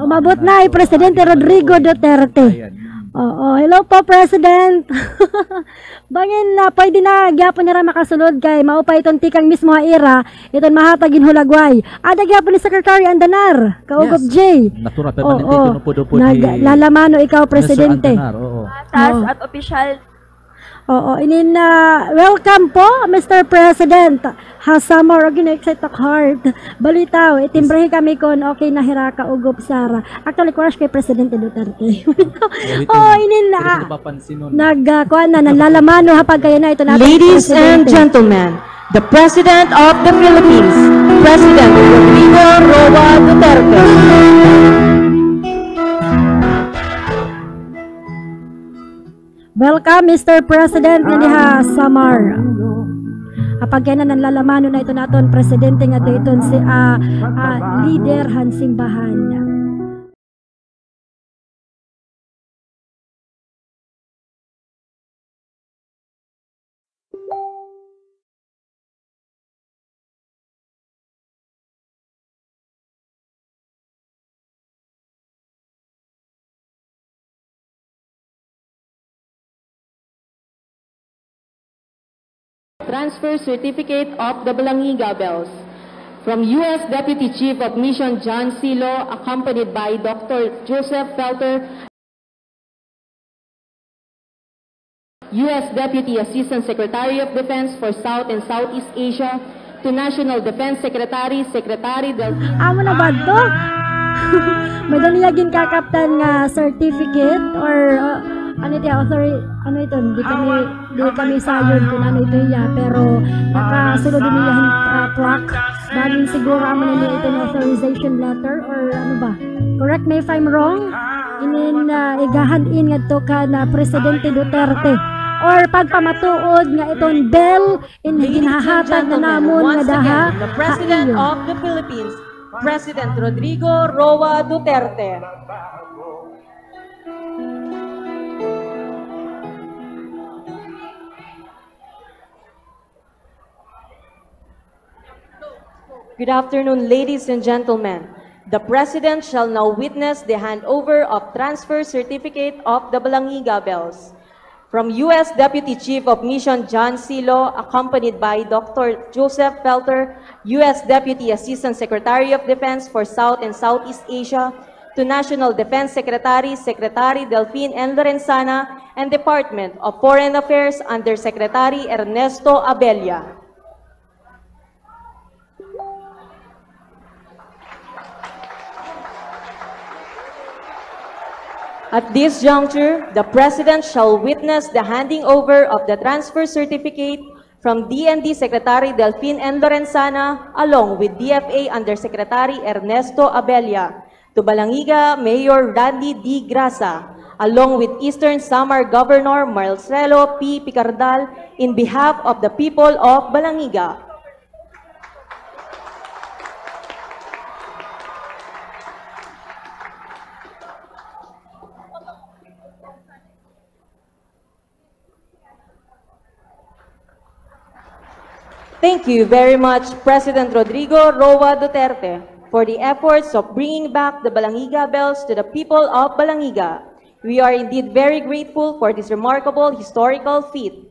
Mabot na Presidente Rodrigo Duterte. Hello po President. Bangin na pwede na gyapon nira makasulod kay mao pa iton tikang mismo ira iton mahatagin hulagway. Ada gyapon ni Secretary Andanar kaugop J. Natural permanente kuno pud lalamano ikaw Presidente. Tas at official. Inin welcome po Mr. President. Hasama ra gina-excite ak heart. Balitaw itimbrahi kami kon okay na hira ka ugop Sara. Actually crush kay Presidente Duterte. Inin nagkuan na nalalamano hapag kaya na ito natin. Ladies and gentlemen, the President of the Philippines, President Rodrigo Roa Duterte. Welcome, Mr. President nga diha Samar. Apag yan na nanlalamano na ito naton presidente nga dayton si leader han simbahan. Transfer certificate of the Balangiga Bells from U.S. Deputy Chief of Mission John Silo, accompanied by Dr. Joseph Felter, U.S. Deputy Assistant Secretary of Defense for South and Southeast Asia, to National Defense Secretary, Secretary del... Amo na ba to? May daniyagin kakaptan nga certificate or ano ito, ano ito, di kami sayod kung ano ito iya, pero nakasulod din niya plaque, baging siguro amo na niya ito ng authorization letter or ano ba? Correct me if I'm wrong, inin igahan-in nga to ka na Presidente Duterte or pagpamatuod nga itong bell in ginahatag na namon nga daha the President of the Philippines, President Rodrigo Roa Duterte. Good afternoon, ladies and gentlemen. The President shall now witness the handover of transfer certificate of the Balangiga Bells from U.S. Deputy Chief of Mission John Silo, accompanied by Dr. Joseph Felter, U.S. Deputy Assistant Secretary of Defense for South and Southeast Asia, to National Defense Secretary, Secretary Delphine N. Lorenzana, and Department of Foreign Affairs under Secretary Ernesto Abella. At this juncture, the President shall witness the handing over of the transfer certificate from DND Secretary Delphine N. Lorenzana along with DFA Undersecretary Ernesto Abella to Balangiga Mayor Randy D. Grasa along with Eastern Samar Governor Marcelo P. Picardal in behalf of the people of Balangiga. Thank you very much, President Rodrigo Roa Duterte, for the efforts of bringing back the Balangiga Bells to the people of Balangiga. We are indeed very grateful for this remarkable historical feat.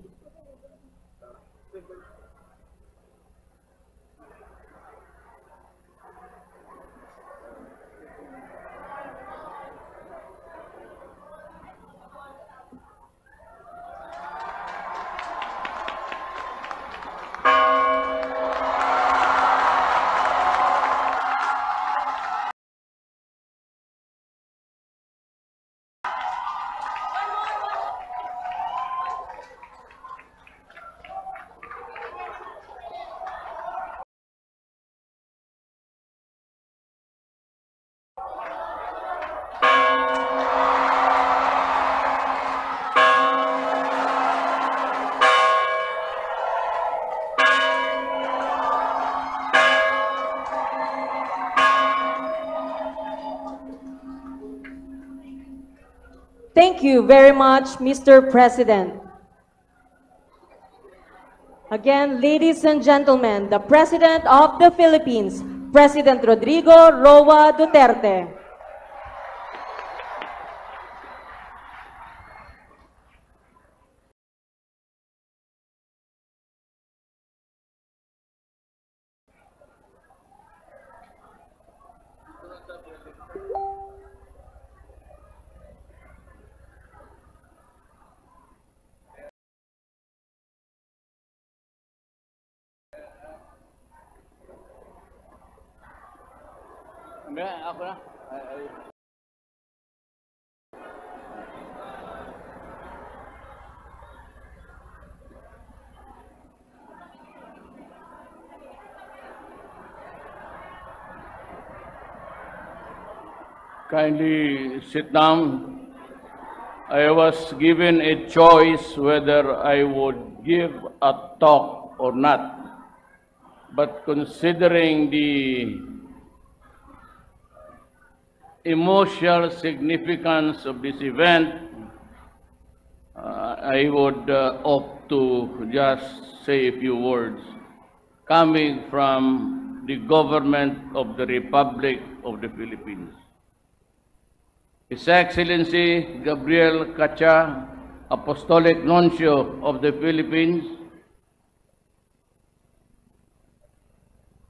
Thank you very much, Mr. President. Again, ladies and gentlemen, the President of the Philippines, President Rodrigo Roa Duterte. Ako na. Kindly sit down I was given a choice whether I would give a talk or not. But considering the emotional significance of this event, I would opt to just say a few words coming from the government of the Republic of the Philippines. His Excellency Gabriel Cacha, Apostolic Nuncio of the Philippines,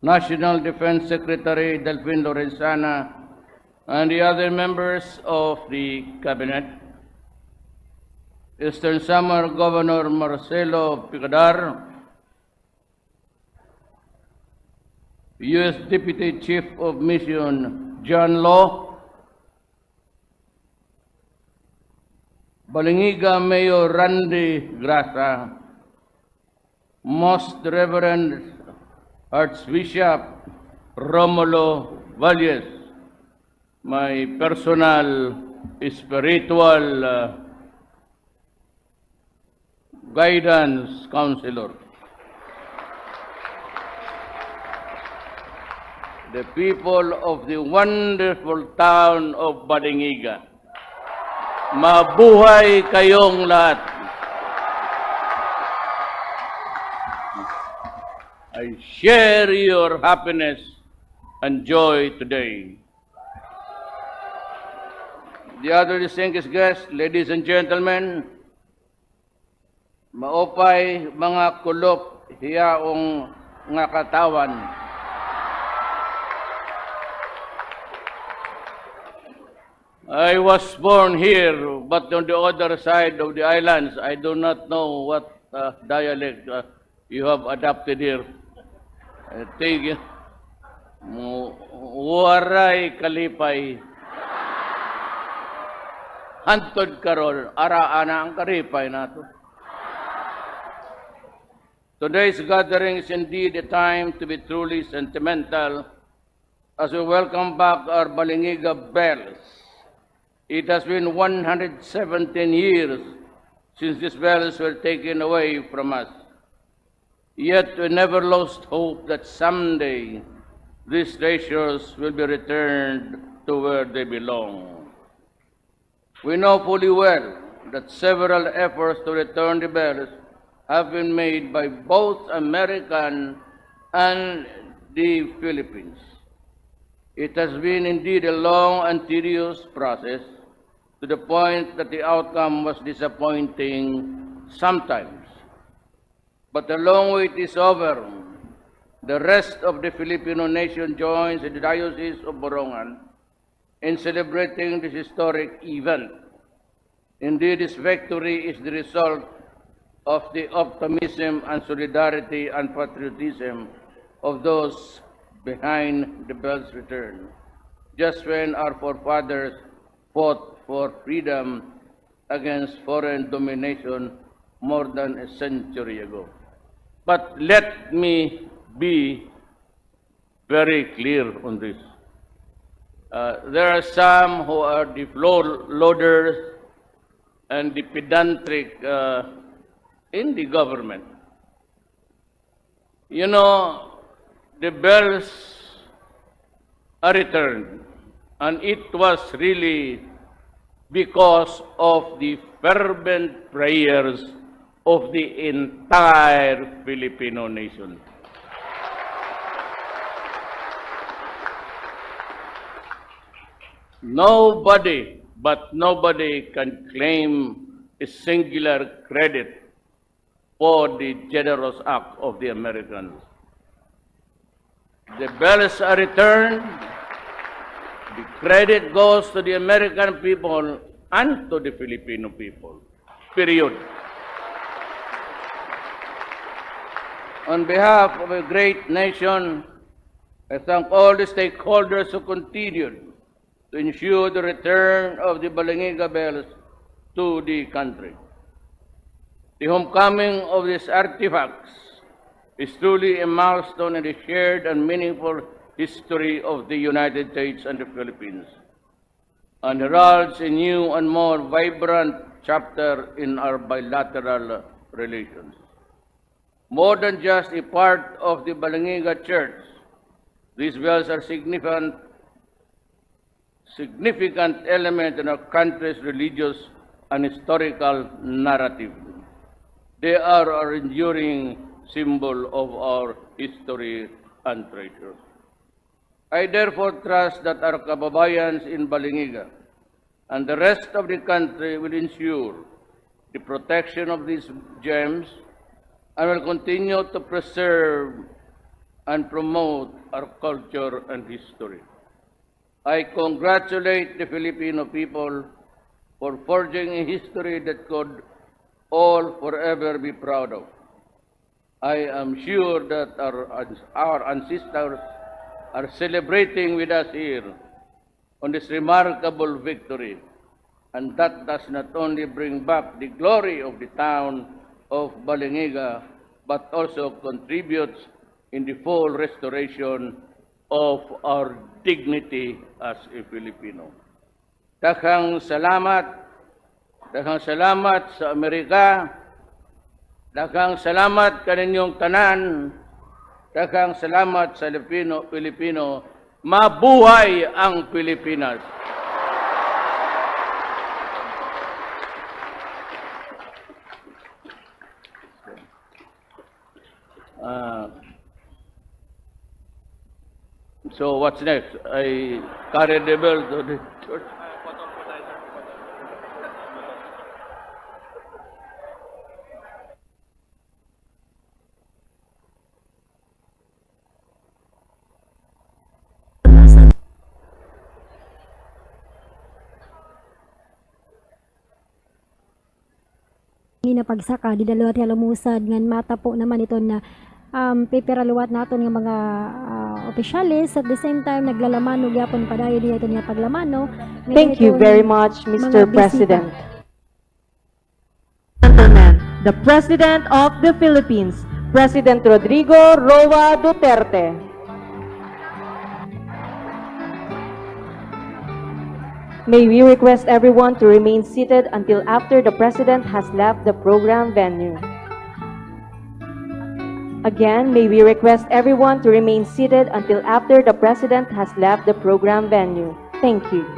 National Defense Secretary Delfin Lorenzana, and the other members of the Cabinet, Eastern Samar Governor Marcelo Picadar, U.S. Deputy Chief of Mission John Law, Balangiga Mayor Randy Grasa, Most Reverend Archbishop Romulo Valles, my personal spiritual guidance counselor, the people of the wonderful town of Balangiga, mabuhay kayong lahat. I share your happiness and joy today. The other distinguished guests, ladies and gentlemen, maopay mga kulop hiyaong nga katawan. I was born here, but on the other side of the islands, I do not know what dialect you have adopted here. I think waray kalipay. Hantod karol, araana ang kalipay nato. Today's gathering is indeed a time to be truly sentimental as we welcome back our Balangiga Bells. It has been 117 years since these bells were taken away from us. Yet we never lost hope that someday these treasures will be returned to where they belong. We know fully well that several efforts to return the bells have been made by both American and the Philippines. It has been indeed a long and tedious process to the point that the outcome was disappointing sometimes. But the long wait is over. The rest of the Filipino nation joins the Diocese of Borongan in celebrating this historic event. Indeed, this victory is the result of the optimism and solidarity and patriotism of those behind the bell's return. Just when our forefathers fought for freedom against foreign domination more than a century ago. But let me be very clear on this. There are some who are the floor loaders and the pedantic in the government. You know, the bells are returned, and it was really because of the fervent prayers of the entire Filipino nation. Nobody can claim a singular credit for the generous act of the Americans. The bells are returned. The credit goes to the American people and to the Filipino people. Period. On behalf of a great nation, I thank all the stakeholders who continued to ensure the return of the Balangiga Bells to the country. The homecoming of these artifacts is truly a milestone in the shared and meaningful history of the United States and the Philippines, and heralds a new and more vibrant chapter in our bilateral relations. More than just a part of the Balangiga Church, these bells are significant element in our country's religious and historical narrative. They are our enduring symbol of our history and treasure. I therefore trust that our kababayans in Balangiga and the rest of the country will ensure the protection of these gems and will continue to preserve and promote our culture and history. I congratulate the Filipino people for forging a history that could all forever be proud of. I am sure that our ancestors are celebrating with us here on this remarkable victory, and that does not only bring back the glory of the town of Balangiga, but also contributes in the full restoration of our dignity as a Filipino. Daghang salamat sa Amerika, daghang salamat kaninyong tanan, daghang salamat sa Pilipino, mabuhay ang Pilipinas! So what's next? I carry the bell to the church. Na pagsaka di dalawa ti lumusad ngan mata po naman ito na pipiraluwat naton nga mga opisyalis at the same time naglalamano gyapon padayon niya ito niya paglamano. Thank you very much, Mr. President. Gentlemen, the President of the Philippines, President Rodrigo Roa Duterte. May we request everyone to remain seated until after the President has left the program venue. Again, may we request everyone to remain seated until after the President has left the program venue. Thank you.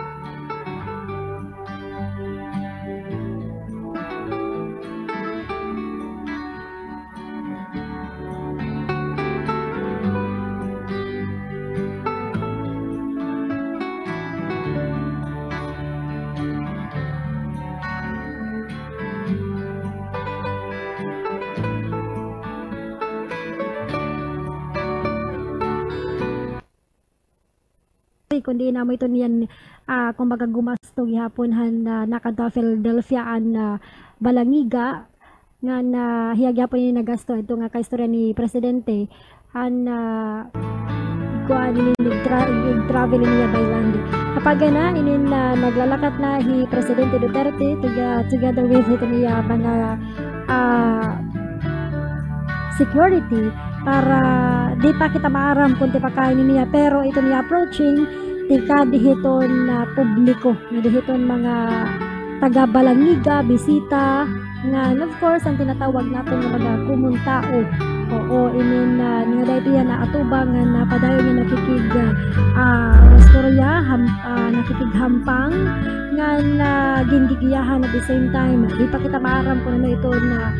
Kundi na mo ito niyan kumbaga gumasto gihapon han nakadto Philadelphia an Balangiga nga na hiyagyapon ni nagasto ito nga kaistorya ni presidente han kuan ni travel niya by land kapag na inin naglalakat na hi Presidente Duterte together with ito niya mga security para di pa kita maaram kung ti pakain niya pero ito niya approaching tika dihiton na publiko nga dihiton mga taga Balangiga bisita nga of course ang tinatawag natin ng mga kumuntao oo inin nga dahil yan na atubang nga padayon niya nakikig storya nakikig hampang nga gingigiyahan at the same time di pa kita maaram kung ano ito na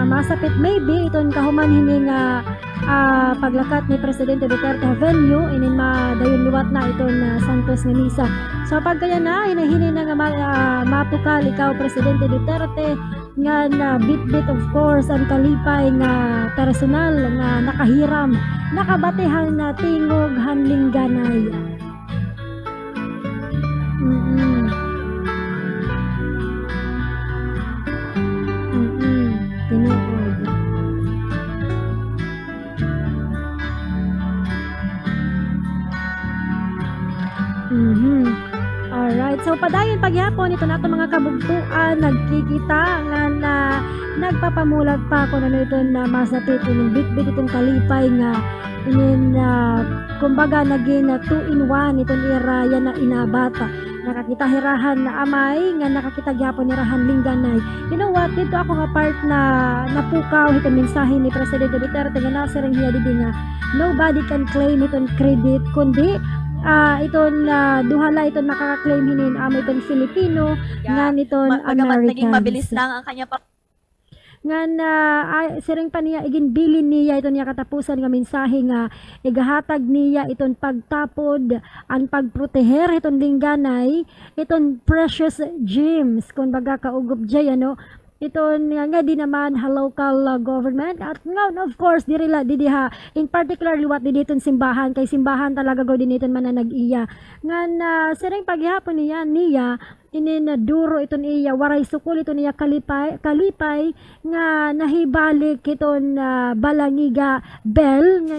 masapit maybe iton kahuman hini nga paglakat ni Presidente Duterte venue inin madayon liwat na iton Santos nga misa so pagkaya na hinahini na nga matukal ikaw Presidente Duterte nga na bit of course ang kalipay nga personal nga nakahiram nakabatehan na tingog hanling ganay Alright, so padayon pagyapon ito nato mga kabugtuan nagkikita nga na nagpapamulag pa kung ano ito na masapit ining bitbit itong kalipay nga inin kumbaga naging 2-in-1 itong ira yan na inabata nakakita hirahan na amay nga nakakita gyapon ni rahan lingganay. You know what, dito ako nga part na napukaw itong mensahe ni Presidente Duterte nga nasa ring hiya didi nga nobody can claim itong credit kundi iton duhala iton makaka-claim hinin iton Filipino nga niton Bagamat naging mabilis Americans. lang ang kanya Ngan siring pa niya igin bilin niya iton niya katapusan nga mensahe nga igahatag niya iton pagtapod ang pagproteher iton lingganay iton precious gems kun baga kaugop jay ano iton nga di naman local government at nga of course diri ha in particular liwat di diton simbahan kay simbahan talaga go din iton man na nag-iya ngan siring paghihapon niya inin duro iton iya waray sukul iton iya kalipay nga nahibalik iton Balangiga Bell nga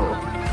ito.